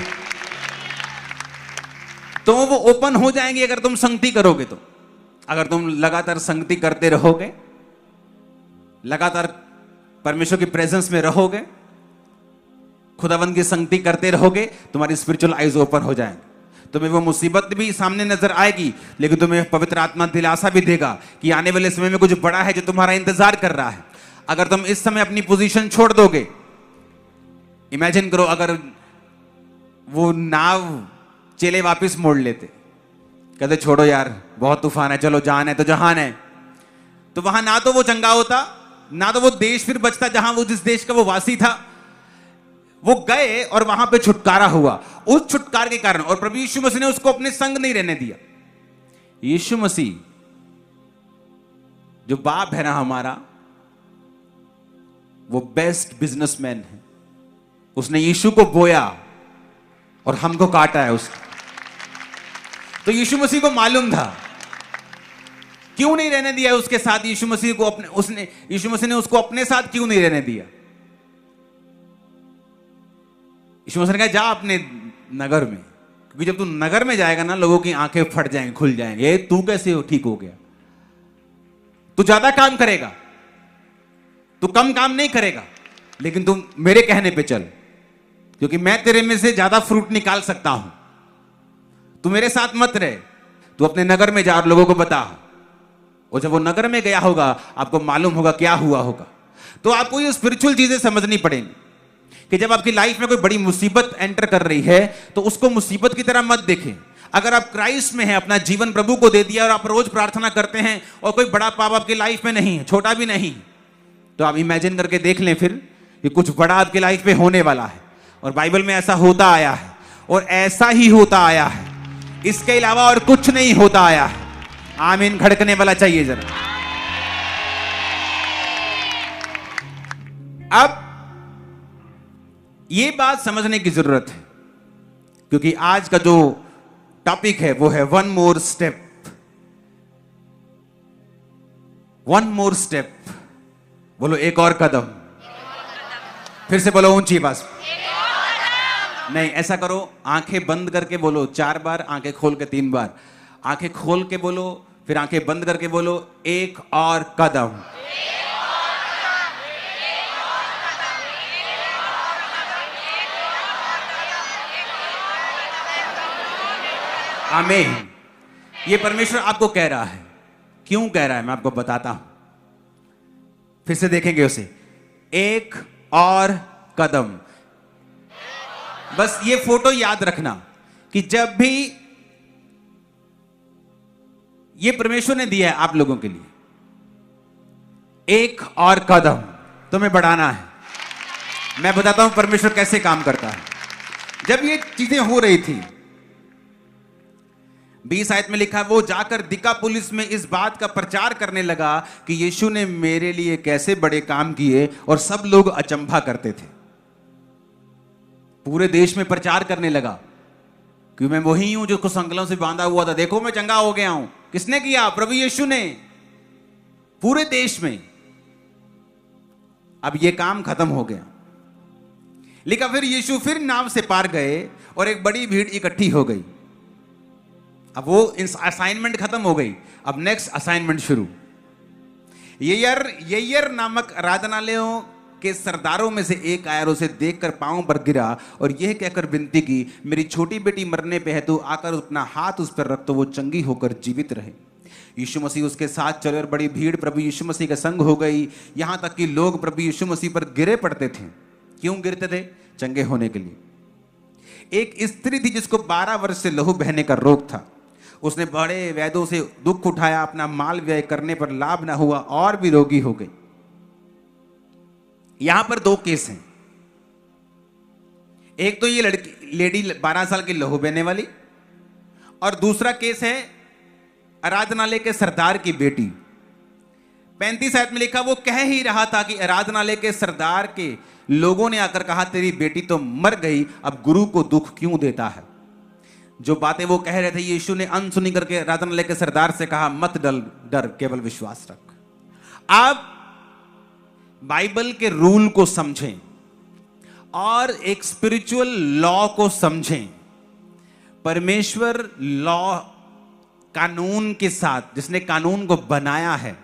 तो वो ओपन हो जाएंगे अगर तुम संगति करोगे। तो अगर तुम लगातार संगति करते रहोगे, लगातार परमेश्वर की प्रेजेंस में रहोगे, खुदाबंद की संगति करते रहोगे, तुम्हारी स्पिरिचुअल आईज ओपन हो जाएंगे। तुम्हें वो मुसीबत भी सामने नजर आएगी, लेकिन तुम्हें पवित्र आत्मा दिलासा भी देगा कि आने वाले समय में कुछ बड़ा है जो तुम्हारा इंतजार कर रहा है। अगर तुम इस समय अपनी पोजीशन छोड़ दोगे, इमेजिन करो अगर वो नाव चेले वापस मोड़ लेते, कहते छोड़ो यार बहुत तूफान है, चलो जान है तो जहान है, तो वहां ना तो वो चंगा होता, ना तो वो देश फिर बचता जहां वो जिस देश का वो वासी था। वो गए और वहां पे छुटकारा हुआ, उस छुटकारे के कारण। और प्रभु यीशु मसीह ने उसको अपने संग नहीं रहने दिया। यीशु मसीह जो बाप है ना हमारा, वो बेस्ट बिजनेसमैन है। उसने यीशु को बोया और हमको काटा है उसने। तो यीशु मसीह को मालूम था, क्यों नहीं रहने दिया उसके साथ यीशु मसीह को यीशु मसीह ने उसको अपने साथ क्यों नहीं रहने दिया? यीशु मसीह ने कहा जा अपने नगर में, क्योंकि जब तू नगर में जाएगा ना लोगों की आंखें फट जाएंगी, खुल जाएंगे, ये तू कैसे ठीक हो गया? तू ज्यादा काम करेगा, तू कम काम नहीं करेगा, लेकिन तुम मेरे कहने पे चल, क्योंकि मैं तेरे में से ज्यादा फ्रूट निकाल सकता हूं। तू मेरे साथ मत रहे, तू अपने नगर में जा और लोगों को बता। और जब वो नगर में गया होगा आपको मालूम होगा क्या हुआ होगा। तो आपको ये स्पिरिचुअल चीजें समझनी पड़ेंगी कि जब आपकी लाइफ में कोई बड़ी मुसीबत एंटर कर रही है तो उसको मुसीबत की तरह मत देखें। अगर आप क्राइस्ट में हैं, अपना जीवन प्रभु को दे दिया और आप रोज प्रार्थना करते हैं और कोई बड़ा पाप आपकी लाइफ में नहीं है, छोटा भी नहीं, तो आप इमेजिन करके देख लें फिर कि कुछ बड़ा आपकी लाइफ में होने वाला है। और बाइबल में ऐसा होता आया है। और ऐसा ही होता आया है, इसके अलावा और कुछ नहीं होता आया है। आमीन खड़कने वाला चाहिए जरा। अब ये बात समझने की जरूरत है, क्योंकि आज का जो टॉपिक है वो है one more step. One more step, बोलो एक और कदम। फिर से बोलो ऊंची आवाज। नहीं, ऐसा करो, आंखें बंद करके बोलो 4 बार, आंखें खोल के 3 बार। आंखें खोल के बोलो, फिर आंखें बंद करके बोलो एक और कदम। आमीन। ये परमेश्वर आपको कह रहा है। क्यों कह रहा है मैं आपको बताता हूं। फिर से देखेंगे उसे, एक और कदम। बस ये फोटो याद रखना कि जब भी ये परमेश्वर ने दिया है आप लोगों के लिए, एक और कदम तुम्हें बढ़ाना है। मैं बताता हूं परमेश्वर कैसे काम करता है। जब ये चीजें हो रही थी, 20 आयत में लिखा है, वो जाकर दिकापुलिस में इस बात का प्रचार करने लगा कि यीशु ने मेरे लिए कैसे बड़े काम किए, और सब लोग अचंभा करते थे। पूरे देश में प्रचार करने लगा कि मैं वही हूं जो कुछ संकलों से बांधा हुआ था, देखो मैं चंगा हो गया हूं। किसने किया? प्रभु यीशु ने, पूरे देश में। अब यह काम खत्म हो गया। लिखा फिर यीशु फिर नाव से पार गए और एक बड़ी भीड़ इकट्ठी हो गई। अब वो असाइनमेंट खत्म हो गई, अब नेक्स्ट असाइनमेंट शुरू। येयर नामक आराधनालयों के सरदारों में से एक आया और उसे देखकर पांव पर गिरा और यह कहकर विनती की, मेरी छोटी बेटी मरने पे है, तो आकर अपना हाथ उस पर रख तो वो चंगी होकर जीवित रहे। यीशु मसीह उसके साथ चले और बड़ी भीड़ प्रभु यीशु मसीह के संग हो गई, यहां तक कि लोग प्रभु यीशु मसीह पर गिरे पड़ते थे। क्यों गिरते थे? चंगे होने के लिए। एक स्त्री थी जिसको 12 वर्ष से लहू बहने का रोग था। उसने बड़े वैद्यों से दुख उठाया, अपना माल व्यय करने पर लाभ ना हुआ और भी रोगी हो गई। यहां पर 2 केस हैं। एक तो ये लड़की लेडी 12 साल की लहू बहने वाली, और दूसरा केस है आराधनालय के सरदार की बेटी। 35 आयत में लिखा, वो कह ही रहा था कि आराधनालय के सरदार के लोगों ने आकर कहा, तेरी बेटी तो मर गई, अब गुरु को दुख क्यों देता है। जो बातें वो कह रहे थे, यीशु ने अनसुनी करके आराधनालय के सरदार से कहा, मत डर, केवल विश्वास रख। आप बाइबल के रूल को समझें और एक स्पिरिचुअल लॉ को समझें। परमेश्वर लॉ, कानून के साथ, जिसने कानून को बनाया है,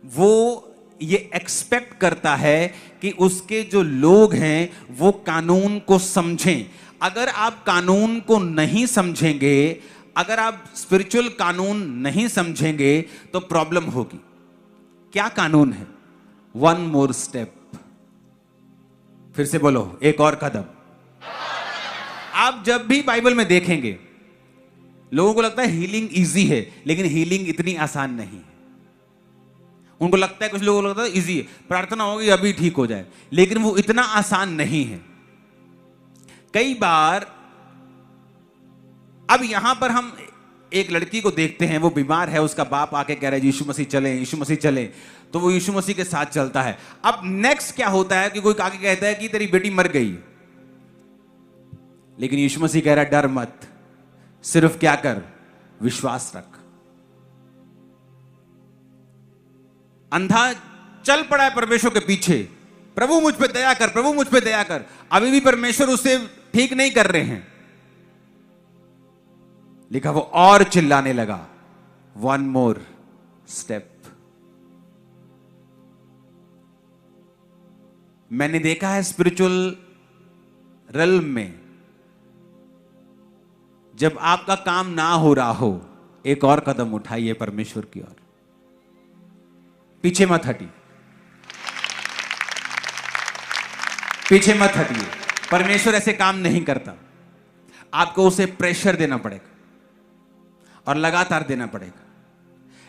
वो ये एक्सपेक्ट करता है कि उसके जो लोग हैं वो कानून को समझें। अगर आप कानून को नहीं समझेंगे, अगर आप स्पिरिचुअल कानून नहीं समझेंगे तो प्रॉब्लम होगी। क्या कानून है? One more step. फिर से बोलो, एक और कदम। आप जब भी बाइबल में देखेंगे, लोगों को लगता है हीलिंग इजी है, लेकिन हीलिंग इतनी आसान नहीं है। उनको लगता है, कुछ लोगों को लगता है इजी है, प्रार्थना होगी अभी ठीक हो जाए, लेकिन वो इतना आसान नहीं है। कई बार, अब यहां पर हम एक लड़की को देखते हैं, वो बीमार है, उसका बाप आके कह रहा है यीशु मसीह चले, यीशु मसीह चले, तो वो यीशु मसीह के साथ चलता है। अब नेक्स्ट क्या होता है कि कोई आके कहता है कि तेरी बेटी मर गई, लेकिन यीशु मसीह कह रहा है डर मत, सिर्फ क्या कर, विश्वास रख। अंधा चल पड़ा है परमेश्वर के पीछे, प्रभु मुझ पे दया कर, प्रभु मुझ पे दया कर। अभी भी परमेश्वर उसे ठीक नहीं कर रहे हैं। लिखा वो और चिल्लाने लगा, वन मोर स्टेप। मैंने देखा है स्पिरिचुअल रिल्म में, जब आपका काम ना हो रहा हो, एक और कदम उठाइए परमेश्वर की ओर। पीछे मत हटिए, पीछे मत हटिए। परमेश्वर ऐसे काम नहीं करता। आपको उसे प्रेशर देना पड़ेगा और लगातार देना पड़ेगा।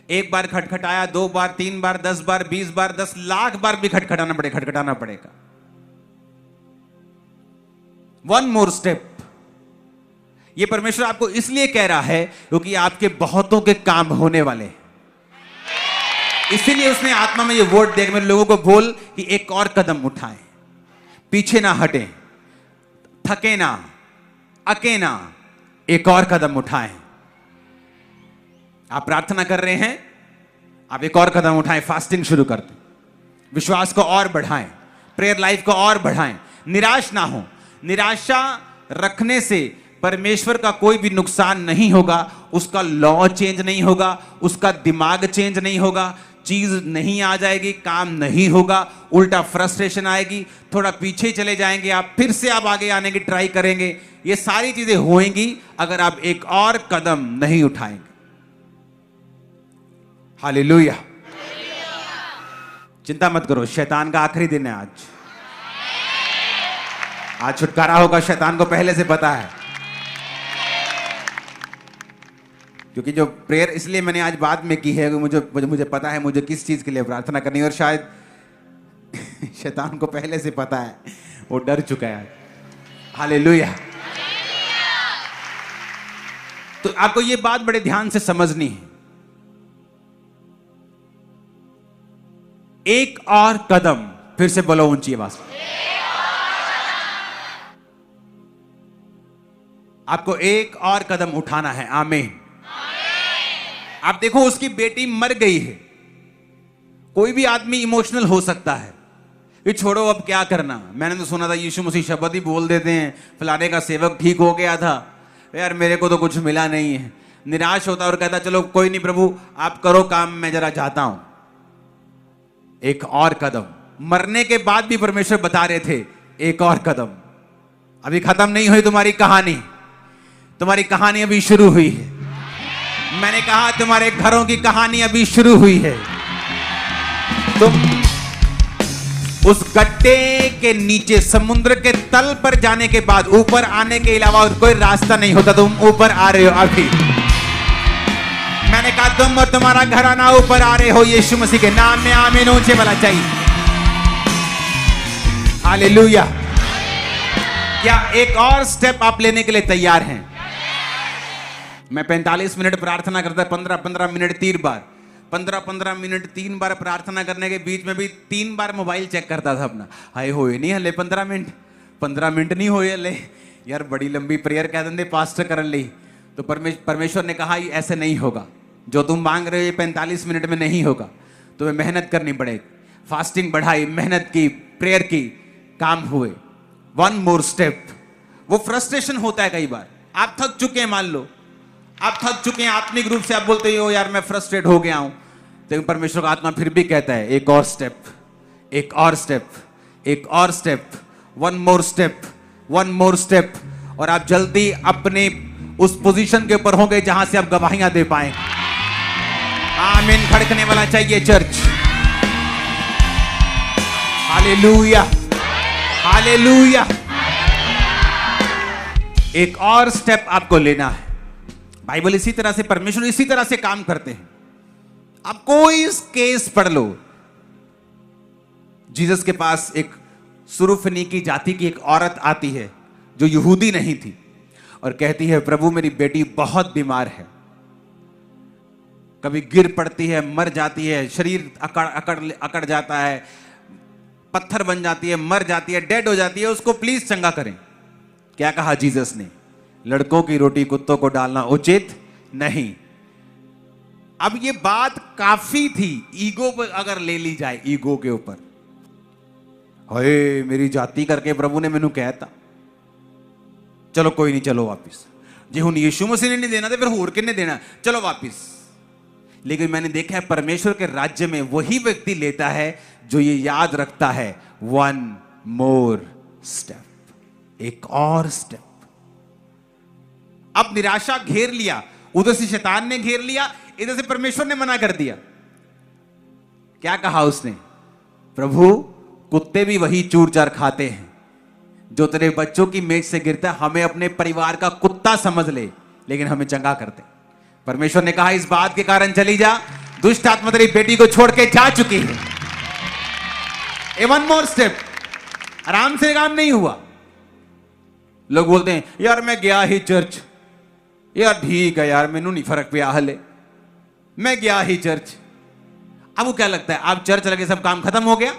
एक बार खटखटाया, 2 बार, 3 बार, 10 बार, 20 बार, 10 लाख बार भी खटखटाना पड़ेगा। One more step. ये परमेश्वर आपको इसलिए कह रहा है क्योंकि आपके बहुतों के काम होने वाले हैं। इसीलिए उसने आत्मा में ये वर्ड दिया, मेरे लोगों को बोल कि एक और कदम उठाएं, पीछे ना हटें, थके ना, अके ना, एक और कदम उठाएं। आप प्रार्थना कर रहे हैं, आप एक और कदम उठाएं, फास्टिंग शुरू कर दें, विश्वास को और बढ़ाएं, प्रेयर लाइफ को और बढ़ाएं, निराश ना हो। निराशा रखने से परमेश्वर का कोई भी नुकसान नहीं होगा, उसका लॉ चेंज नहीं होगा, उसका दिमाग चेंज नहीं होगा, चीज नहीं आ जाएगी, काम नहीं होगा, उल्टा फ्रस्ट्रेशन आएगी, थोड़ा पीछे चले जाएंगे आप, फिर से आप आगे आने की ट्राई करेंगे। ये सारी चीजें होंगी अगर आप एक और कदम नहीं उठाएंगे। हालेलुया। चिंता मत करो, शैतान का आखिरी दिन है आज छुटकारा होगा, शैतान को पहले से पता है। क्योंकि जो प्रेयर इसलिए मैंने आज बाद में की है, मुझे पता है मुझे किस चीज के लिए प्रार्थना करनी है, और शायद शैतान को पहले से पता है, वो डर चुका है। हालेलुया। तो आपको ये बात बड़े ध्यान से समझनी है। एक और कदम, फिर से बोलो ऊंची आवाज में, आपको एक और कदम उठाना है। आमीन। आप देखो, उसकी बेटी मर गई है। कोई भी आदमी इमोशनल हो सकता है, ये छोड़ो अब क्या करना, मैंने तो सुना था यीशु मसीह शब्द ही बोल देते हैं, फलाने का सेवक ठीक हो गया था, यार मेरे को तो कुछ मिला नहीं है। निराश होता और कहता चलो कोई नहीं प्रभु आप करो काम, मैं जरा जाता हूं। एक और कदम, मरने के बाद भी परमेश्वर बता रहे थे एक और कदम, अभी खत्म नहीं हुई तुम्हारी कहानी, तुम्हारी कहानी अभी शुरू हुई है। मैंने कहा तुम्हारे घरों की कहानी अभी शुरू हुई है। तुम उस गड्ढे के नीचे समुद्र के तल पर जाने के बाद ऊपर आने के अलावा और कोई रास्ता नहीं होता, तुम ऊपर आ रहे हो अभी। मैंने कहा तुम और तुम्हारा घराना ऊपर आ रहे हो यीशु मसीह के नाम में। आमीन। ऊंचे वाला चाहिए। हालेलुया। क्या एक और स्टेप आप लेने के लिए तैयार हैं? मैं 45 मिनट प्रार्थना करता, 15-15 मिनट 3 बार, 15-15 मिनट 3 बार प्रार्थना करने के बीच में भी 3 बार मोबाइल चेक करता था अपना। हाय होए नहीं हले 15 मिनट नहीं होए हले, यार बड़ी लंबी प्रेयर कह देंगे पास्टर करन ली। तो परमेश्वर ने कहा ये ऐसे नहीं होगा, जो तुम मांग रहे हो ये 45 मिनट में नहीं होगा, तुम्हें मेहनत करनी पड़ेगी। फास्टिंग बढ़ाई, मेहनत की, प्रेयर की, काम हुए। 1 मोर स्टेप। वो फ्रस्ट्रेशन होता है कई बार, आप थक चुके हैं, मान लो आप थक चुके हैं आत्मिक रूप से, आप बोलते हो यार मैं फ्रस्ट्रेट हो गया हूं, लेकिन परमेश्वर का आत्मा फिर भी कहता है एक और स्टेप, एक और स्टेप, एक और स्टेप, 1 मोर स्टेप, 1 मोर स्टेप। और आप जल्दी अपने उस पोजीशन के ऊपर होंगे जहां से आप गवाहियां दे पाए। आमीन। खड़कने वाला चाहिए चर्च। Hallelujah, hallelujah. एक और स्टेप आपको लेना है। बाइबल इसी तरह से, परमेश्वर इसी तरह से काम करते हैं। आप कोई केस पढ़ लो, जीसस के पास एक सुरूफनीकी जाति की एक औरत आती है जो यहूदी नहीं थी और कहती है प्रभु मेरी बेटी बहुत बीमार है, कभी गिर पड़ती है, मर जाती है, शरीर अकड़ जाता है, पत्थर बन जाती है, मर जाती है, डेड हो जाती है, उसको प्लीज चंगा करें। क्या कहा जीसस ने? लड़कों की रोटी कुत्तों को डालना उचित नहीं। अब ये बात काफी थी ईगो पर अगर ले ली जाए, ईगो के ऊपर, हाय मेरी जाति करके प्रभु ने मैनू कहता, चलो कोई नहीं, चलो वापिस। जे हुन यीशु मसीह ने नहीं देना तो फिर होर किन्ने देना, चलो वापिस। लेकिन मैंने देखा है परमेश्वर के राज्य में वही व्यक्ति लेता है जो ये याद रखता है 1 मोर स्टेप, एक और स्टेप। अब निराशा घेर लिया, उधर से शैतान ने घेर लिया, इधर से परमेश्वर ने मना कर दिया। क्या कहा उसने? प्रभु कुत्ते भी वही चूर चार खाते हैं जो तेरे बच्चों की मेज से गिरता है, हमें अपने परिवार का कुत्ता समझ ले लेकिन हमें चंगा करते। परमेश्वर ने कहा इस बात के कारण चली जा, दुष्ट आत्मा तेरी बेटी को छोड़ के जा चुकी है। 1 मोर स्टेप। आराम से काम नहीं हुआ। लोग बोलते हैं यार मैं गया ही चर्च, यार ठीक है यार, मैनू नहीं फर्क पिया हले, मैं गया ही चर्च। अब वो क्या लगता है, आप चर्च लगे सब काम खत्म हो गया?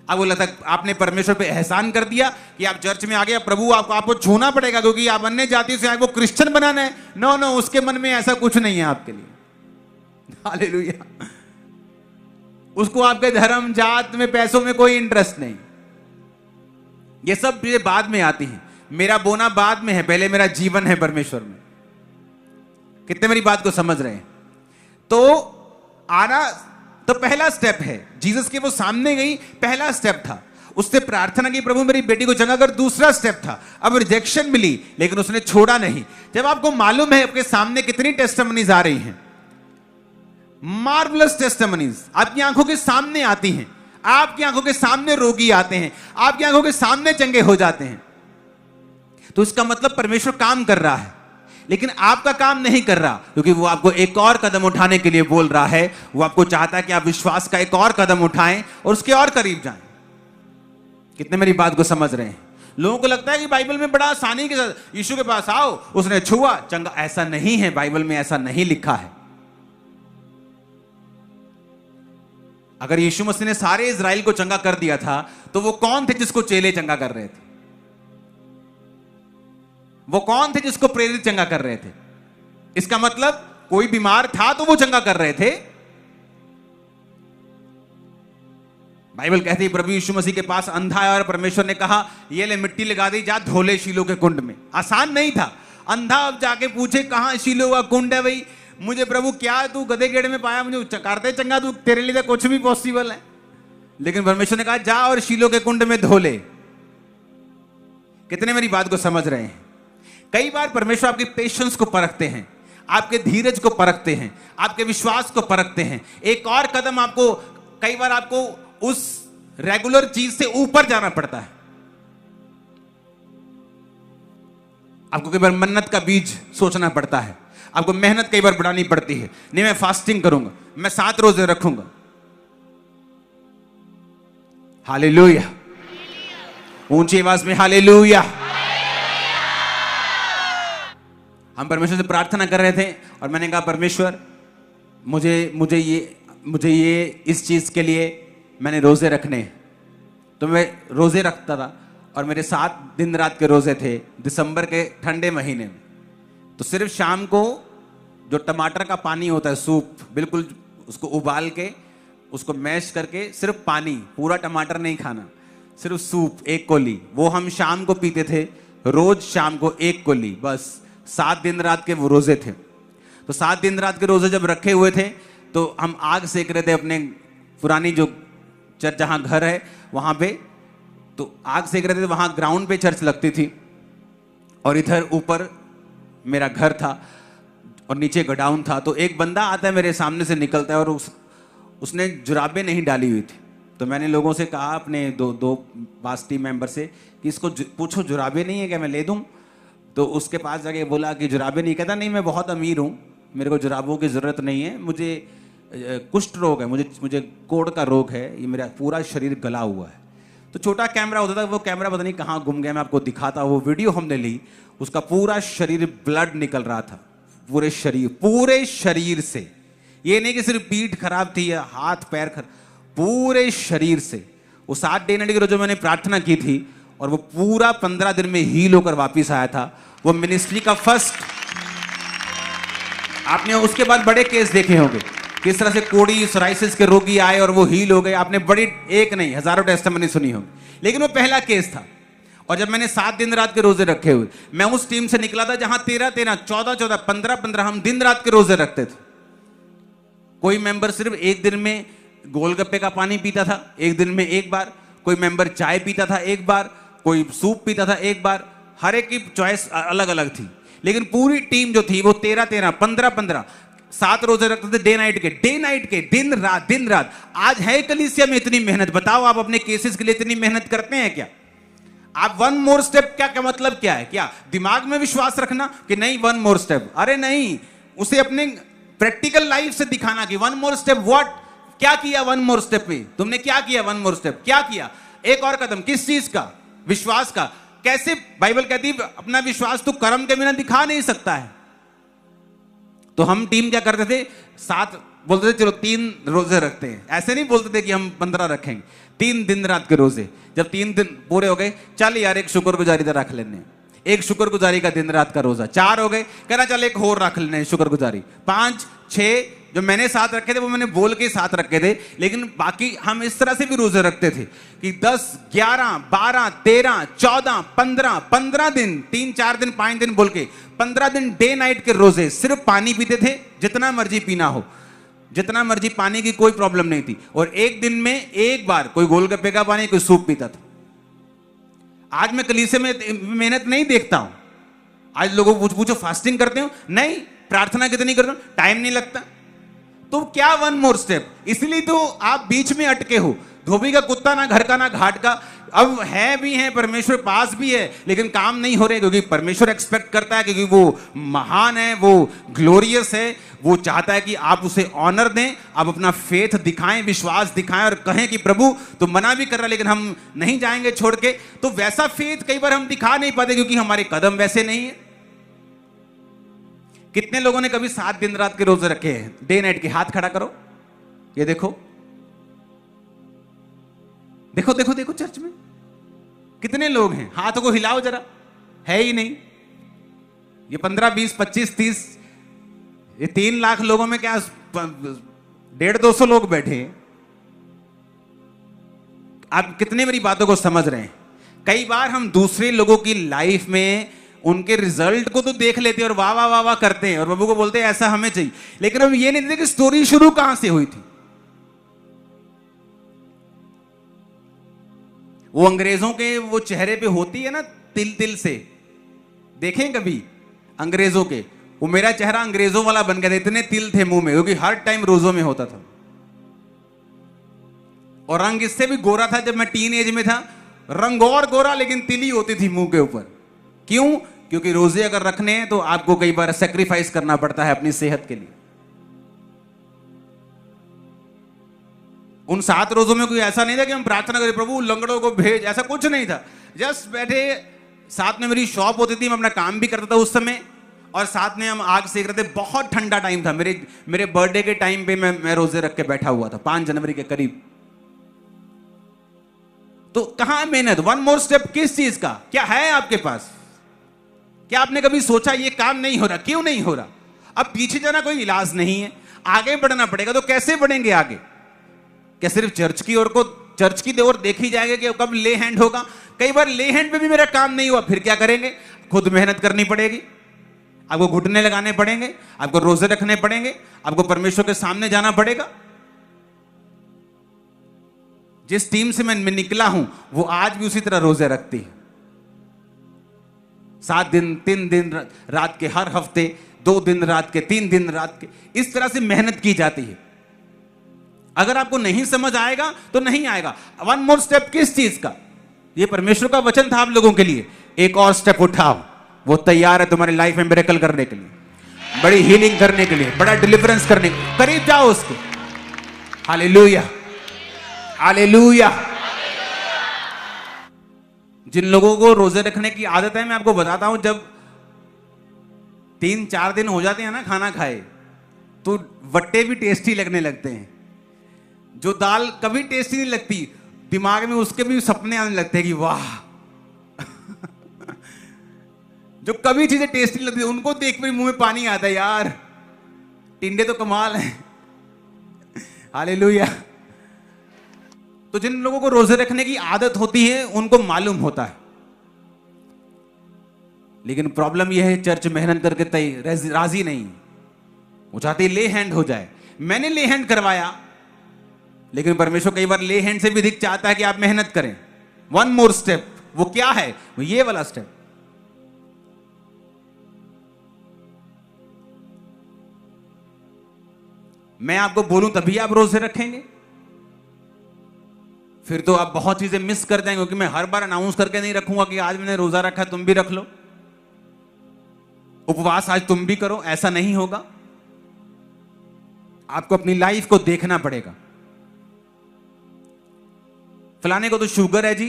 अब वो लगता है आपने परमेश्वर पे एहसान कर दिया कि आप चर्च में आ गए, प्रभु आपको छूना पड़ेगा क्योंकि आप अन्य जातियों से वो क्रिश्चियन बनाना है। नो नो, उसके मन में ऐसा कुछ नहीं है आपके लिए। हालेलुया। उसको आपके धर्म, जात में, पैसों में कोई इंटरेस्ट नहीं। ये सब चीजें बाद में आती हैं। मेरा बोना बाद में है, पहले मेरा जीवन है परमेश्वर में। कितने मेरी बात को समझ रहे हैं? तो आना तो पहला स्टेप है। जीसस के वो सामने गई, पहला स्टेप था। उससे प्रार्थना की, प्रभु मेरी बेटी को चंगा कर, दूसरा स्टेप था। अब रिजेक्शन मिली लेकिन उसने छोड़ा नहीं। जब आपको मालूम है आपके सामने कितनी टेस्टिमनीज आ रही हैं, मार्वलस टेस्टिमनीज आपकी आंखों के सामने आती हैं, आपकी आंखों के सामने रोगी आते हैं, आपकी आंखों के सामने चंगे हो जाते हैं, तो इसका मतलब परमेश्वर काम कर रहा है। लेकिन आपका काम नहीं कर रहा, क्योंकि वो आपको एक और कदम उठाने के लिए बोल रहा है। वो आपको चाहता है कि आप विश्वास का एक और कदम उठाएं और उसके और करीब जाएं। कितने मेरी बात को समझ रहे हैं? लोगों को लगता है कि बाइबल में बड़ा आसानी के साथ यीशु के पास आओ, उसने छुआ चंगा। ऐसा नहीं है, बाइबल में ऐसा नहीं लिखा है। अगर यीशु मसीह ने सारे इजराइल को चंगा कर दिया था, तो वो कौन थे जिसको चेले चंगा कर रहे थे? वो कौन थे जिसको प्रेरित चंगा कर रहे थे? इसका मतलब कोई बीमार था तो वो चंगा कर रहे थे। बाइबल कहती है प्रभु यीशु मसीह के पास अंधा आया और परमेश्वर ने कहा ये ले मिट्टी लगा दी, जा धोले शीलो के कुंड में। आसान नहीं था। अंधा अब जाके पूछे कहां शीलो का कुंड है भाई, मुझे प्रभु क्या तू गधे गेड़े में पाया, मुझे करते चंगा, तू तेरे लिए तो कुछ भी पॉसिबल है। लेकिन परमेश्वर ने कहा जा और शीलो के कुंड में धो ले। कितने मेरी बात को समझ रहे हैं? कई बार परमेश्वर आपके पेशेंस को परखते हैं, आपके धीरज को परखते हैं, आपके विश्वास को परखते हैं। एक और कदम आपको, कई बार आपको उस रेगुलर चीज से ऊपर जाना पड़ता है। आपको कई बार मन्नत का बीज सोचना पड़ता है, आपको मेहनत कई बार बढ़ानी पड़ती है। नहीं मैं फास्टिंग करूंगा, मैं 7 रोजे रखूंगा। हालेलुया, ऊंची आवाज में हालेलुया। हम परमेश्वर से प्रार्थना कर रहे थे और मैंने कहा परमेश्वर मुझे ये इस चीज के लिए मैंने रोजे रखने। तो मैं रोजे रखता था और मेरे 7 दिन रात के रोजे थे दिसंबर के ठंडे महीने में। तो सिर्फ शाम को जो टमाटर का पानी होता है, सूप, बिल्कुल उसको उबाल के, उसको मैश करके, सिर्फ पानी, पूरा टमाटर नहीं खाना, सिर्फ सूप 1 कोली, वो हम शाम को पीते थे। रोज शाम को 1 कोली, बस 7 दिन रात के वो रोजे थे। तो 7 दिन रात के रोजे जब रखे हुए थे तो हम आग सेक रहे थे अपने पुरानी जो चर्च जहां घर है वहां पे। तो आग सेक रहे थे, वहां ग्राउंड पे चर्च लगती थी और इधर ऊपर मेरा घर था और नीचे गोडाउन था। तो एक बंदा आता है मेरे सामने से निकलता है और उसने जुराबें नहीं डाली हुई थी। तो मैंने लोगों से कहा, अपने दो बास टीम मेंबर से, कि इसको पूछो जुराबें नहीं है क्या, मैं ले दूं? तो उसके पास जाके बोला कि जुराबें नहीं। कहता नहीं मैं बहुत अमीर हूँ, मेरे को जुराबों की ज़रूरत नहीं है, मुझे कुष्ठ रोग है, मुझे कोढ़ का रोग है, ये मेरा पूरा शरीर गला हुआ है। तो छोटा कैमरा होता था, वो कैमरा पता नहीं कहाँ गुम गया, मैं आपको दिखाता। वो वीडियो हमने ली, उसका पूरा शरीर ब्लड निकल रहा था, पूरे शरीर से। ये नहीं कि सिर्फ पीठ खराब थी या हाथ पैर खराब, पूरे शरीर से। वो 7 डे नाइट के रोज मैंने प्रार्थना की थी और वो पूरा 15 दिन में हील होकर वापिस आया था। वो मिनिस्ट्री का फर्स्ट। आपने उसके बाद बड़े केस देखे होंगे, किस तरह से कोड़ी सोराइसिस के रोगी आए और वो हील हो गए। आपने बड़ी, एक नहीं हजारों टेस्टिमनी सुनी होगी, लेकिन वो पहला केस था। और जब मैंने 7 दिन रात के रोजे रखे हुए, मैं उस टीम से निकला था जहां 13-13, 14-14, 15-15 हम दिन रात के रोजे रखते थे। कोई मेंबर सिर्फ एक दिन में गोलगप्पे का पानी पीता था, एक दिन में 1 बार। कोई मेंबर चाय पीता था 1 बार, कोई सूप पीता था 1 बार। हर एक की चॉइस अलग अलग थी, लेकिन पूरी टीम जो थी वो 13-13, 15-15 7 रोजे रखते थे, डे नाइट के, दिन रात। आज है कलीसिया में इतनी मेहनत। बताओ आप अपने केसेस के लिए इतनी मेहनत करते हैं क्या? आप 1 मोर स्टेप, क्या मतलब क्या है? क्या दिमाग में विश्वास रखना कि नहीं 1 मोर स्टेप? अरे नहीं, उसे अपने प्रैक्टिकल लाइफ से दिखाना कि 1 मोर स्टेप व्हाट, क्या किया 1 मोर स्टेप में? तुमने क्या किया 1 मोर स्टेप? क्या किया? एक और कदम, किस चीज का? विश्वास का। कैसे, बाइबल कहती है अपना विश्वास तो कर्म के बिना दिखा नहीं सकता है। तो हम टीम क्या करते थे, 7 बोलते थे चलो 3 रोजे रखते हैं, ऐसे नहीं बोलते थे कि हम 15 रखेंगे, 3 दिन रात के रोजे। जब 3 दिन पूरे हो गए, चल यार एक शुक्रगुजारी का रख लेने, एक शुक्रगुजारी का दिन रात का रोजा। 4 हो गए, कहना चल एक और रख लेने शुक्रगुजारी। 5 6 जो मैंने 7 रखे थे वो मैंने बोल के 7 रखे थे, लेकिन बाकी हम इस तरह से भी रोजे रखते थे कि 10 11 12 13 14 15 दिन, 3 4 दिन 5 दिन बोल के 15 दिन डे नाइट के रोजे। सिर्फ पानी पीते थे, जितना मर्जी पीना हो, जितना मर्जी, पानी की कोई प्रॉब्लम नहीं थी। और एक दिन में एक बार कोई गोलगप्पे का पानी, कोई सूप पीता था। आज मैं कलीसिया में मेहनत नहीं देखता हूं। आज लोगों को पूछो फास्टिंग करते हो, नहीं। प्रार्थना कितनी करते हो, टाइम नहीं लगता। तो क्या वन मोर स्टेप, इसलिए तो आप बीच में अटके हो। धोबी का कुत्ता ना घर का ना घाट का। अब है भी है, परमेश्वर पास भी है, लेकिन काम नहीं हो रहे, क्योंकि परमेश्वर एक्सपेक्ट करता है, क्योंकि वो महान है, वो ग्लोरियस है, वो चाहता है कि आप उसे ऑनर दें, आप अपना फेथ दिखाएं, विश्वास दिखाएं और कहें कि प्रभु तो मना भी कर रहा है लेकिन हम नहीं जाएंगे छोड़ के। तो वैसा फेथ कई बार हम दिखा नहीं पाते, क्योंकि हमारे कदम वैसे नहीं है। कितने लोगों ने कभी 7 दिन रात के रोजे रखे हैं डे नाइट के? हाथ खड़ा करो, ये देखो देखो देखो देखो, चर्च में कितने लोग हैं? हाथों को हिलाओ जरा, है ही नहीं। ये 15 20 25 30, ये 3 लाख लोगों में क्या 150-200 लोग बैठे हैं। आप कितने मेरी बातों को समझ रहे हैं? कई बार हम दूसरे लोगों की लाइफ में उनके रिजल्ट को तो देख लेते हैं और वाह वाह वाह वाह करते हैं और बाबू को बोलते हैं ऐसा हमें चाहिए, लेकिन हम ये नहीं देखते कि स्टोरी शुरू कहां से हुई थी। वो अंग्रेजों के वो चेहरे पे होती है ना तिल तिल से, देखें कभी अंग्रेजों के? वो मेरा चेहरा अंग्रेजों वाला बन गया था, इतने तिल थे मुंह में, क्योंकि हर टाइम रोजों में होता था। और रंग इससे भी गोरा था, जब मैं टीन एज में था रंग और गोरा, लेकिन तिली होती थी मुंह के ऊपर। क्यों? क्योंकि रोजे अगर रखने हैं तो आपको कई बार सेक्रीफाइस करना पड़ता है अपनी सेहत के लिए। उन 7 रोजों में कोई ऐसा नहीं था कि हम प्रार्थना करें प्रभु लंगड़ों को भेज, ऐसा कुछ नहीं था। जस्ट बैठे, साथ में मेरी शॉप होती थी, मैं अपना काम भी करता था उस समय, और साथ में हम आग सेक रहे थे। बहुत ठंडा टाइम था, मेरे बर्थडे के टाइम पे मैं रोजे रख के बैठा हुआ था, 5 जनवरी के करीब। तो कहां मेहनत? वन मोर स्टेप किस चीज का? क्या है आपके पास? क्या आपने कभी सोचा ये काम नहीं हो रहा, क्यों नहीं हो रहा? अब पीछे जाना कोई इलाज नहीं है, आगे बढ़ना पड़ेगा। तो कैसे बढ़ेंगे आगे? क्या सिर्फ चर्च की ओर को, चर्च की ओर देखी जाएगी कि कब ले हैंड होगा? कई बार ले हैंड पे भी मेरा काम नहीं हुआ, फिर क्या करेंगे? खुद मेहनत करनी पड़ेगी, आपको घुटने लगाने पड़ेंगे, आपको रोजे रखने पड़ेंगे, आपको परमेश्वर के सामने जाना पड़ेगा। जिस टीम से मैं निकला हूं वो आज भी उसी तरह रोजे रखती है। 7 दिन 3 दिन रात के, हर हफ्ते 2 दिन रात के, 3 दिन रात के, इस तरह से मेहनत की जाती है। अगर आपको नहीं समझ आएगा तो नहीं आएगा। वन मोर स्टेप किस चीज का? ये परमेश्वर का वचन था आप लोगों के लिए। एक और स्टेप उठाओ, वो तैयार है तुम्हारी लाइफ में मिरेकल करने के लिए, बड़ी हीलिंग करने के लिए, बड़ा डिलीवरेंस करने के लिए। करीब जाओ उसके। Hallelujah hallelujah. जिन लोगों को रोजे रखने की आदत है, मैं आपको बताता हूं, जब 3-4 दिन हो जाते हैं ना खाना खाए, तो वट्टे भी टेस्टी लगने लगते हैं। जो दाल कभी टेस्टी नहीं लगती, दिमाग में उसके भी सपने आने लगते हैं कि वाह। जो कभी चीजें टेस्टी लगती है उनको देख कर मुंह में पानी आता है, यार टिंडे तो कमाल है। हालेलुया। तो जिन लोगों को रोजे रखने की आदत होती है उनको मालूम होता है, लेकिन प्रॉब्लम यह है चर्च मेहनत करके राजी नहीं, वो चाहती ले हैंड हो जाए। मैंने ले हैंड करवाया, लेकिन परमेश्वर कई बार ले हैंड से भी अधिक चाहता है कि आप मेहनत करें। वन मोर स्टेप, वो क्या है? वो ये वाला स्टेप। मैं आपको बोलूं तभी आप रोजे रखेंगे? फिर तो आप बहुत चीजें मिस कर जाएंगे, क्योंकि मैं हर बार अनाउंस करके नहीं रखूंगा कि आज मैंने रोजा रखा, तुम भी रख लो, उपवास आज तुम भी करो, ऐसा नहीं होगा। आपको अपनी लाइफ को देखना पड़ेगा। फलाने को तो शुगर है जी,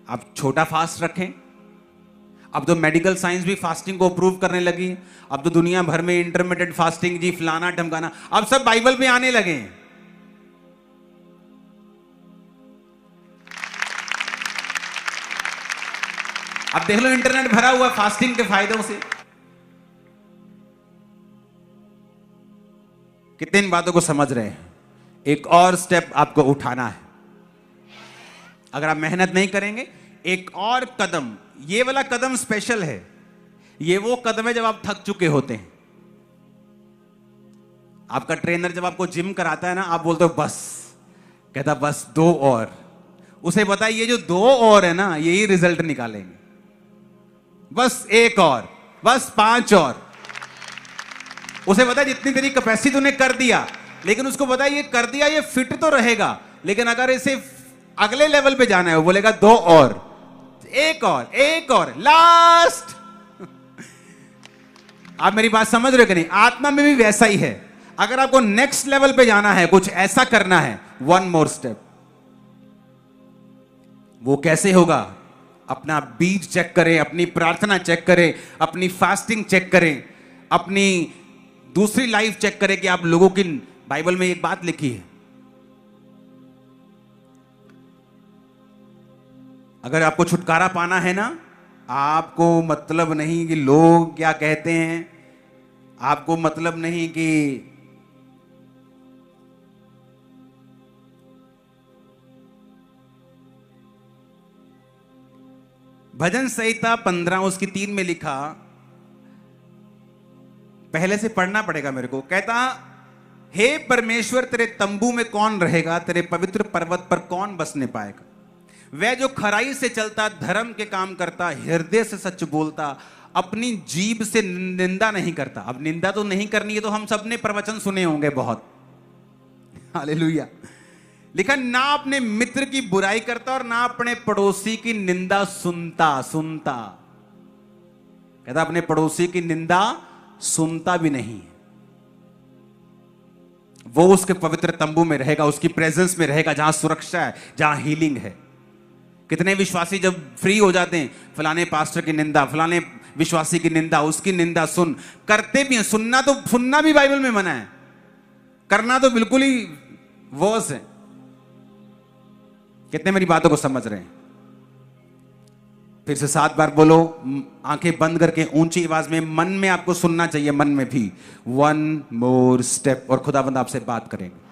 आप छोटा फास्ट रखें। अब तो मेडिकल साइंस भी फास्टिंग को अप्रूव करने लगी। अब तो दुनिया भर में इंटरमिटेंट फास्टिंग जी फलाना ढमकाना अब सब बाइबल पे आने लगे हैं। अब देख लो इंटरनेट भरा हुआ फास्टिंग के फायदों से। कितने इन बातों को समझ रहे हैं? एक और स्टेप आपको उठाना है। अगर आप मेहनत नहीं करेंगे, एक और कदम, ये वाला कदम स्पेशल है। ये वो कदम है जब आप थक चुके होते हैं। आपका ट्रेनर जब आपको जिम कराता है ना, आप बोलते हो बस, कहता बस 2 और। उसे बताइए ये जो 2 और है ना, यही रिजल्ट निकालेंगे। बस 1 और, बस 5 और। उसे पता है जितनी तेरी कैपेसिटी तूने कर दिया, लेकिन उसको पता है ये कर दिया, ये फिट तो रहेगा, लेकिन अगर इसे अगले लेवल पे जाना है, वो बोलेगा 2 और, 1 और, 1 और, लास्ट। आप मेरी बात समझ रहे हो कि नहीं? आत्मा में भी वैसा ही है। अगर आपको नेक्स्ट लेवल पे जाना है, कुछ ऐसा करना है, 1 मोर स्टेप। वो कैसे होगा? अपना बीज चेक करें, अपनी प्रार्थना चेक करें, अपनी फास्टिंग चेक करें, अपनी दूसरी लाइफ चेक करें कि आप लोगों की बाइबल में एक बात लिखी है। अगर आपको छुटकारा पाना है ना, आपको मतलब नहीं कि लोग क्या कहते हैं, आपको मतलब नहीं कि भजन संहिता 15 उसकी 3 में लिखा, पहले से पढ़ना पड़ेगा मेरे को। कहता, हे परमेश्वर तेरे तंबू में कौन रहेगा, तेरे पवित्र पर्वत पर कौन बसने पाएगा। वह जो खराई से चलता, धर्म के काम करता, हृदय से सच बोलता, अपनी जीभ से निंदा नहीं करता। अब निंदा तो नहीं करनी है, तो हम सबने प्रवचन सुने होंगे बहुत। हालेलुया। लिखा, ना अपने मित्र की बुराई करता और ना अपने पड़ोसी की निंदा सुनता। कहता अपने पड़ोसी की निंदा सुनता भी नहीं। वो उसके पवित्र तंबू में रहेगा, उसकी प्रेजेंस में रहेगा, जहां सुरक्षा है, जहां हीलिंग है। कितने विश्वासी जब फ्री हो जाते हैं, फलाने पास्टर की निंदा, फलाने विश्वासी की निंदा, उसकी निंदा सुन करते भी हैं। सुनना भी बाइबल में मना है, करना तो बिल्कुल ही वर्स है। कितने मेरी बातों को समझ रहे हैं? फिर से 7 बार बोलो, आंखें बंद करके ऊंची आवाज में, मन में आपको सुनना चाहिए, मन में भी। 1 मोर स्टेप। और खुदाबंद आपसे बात करेंगे।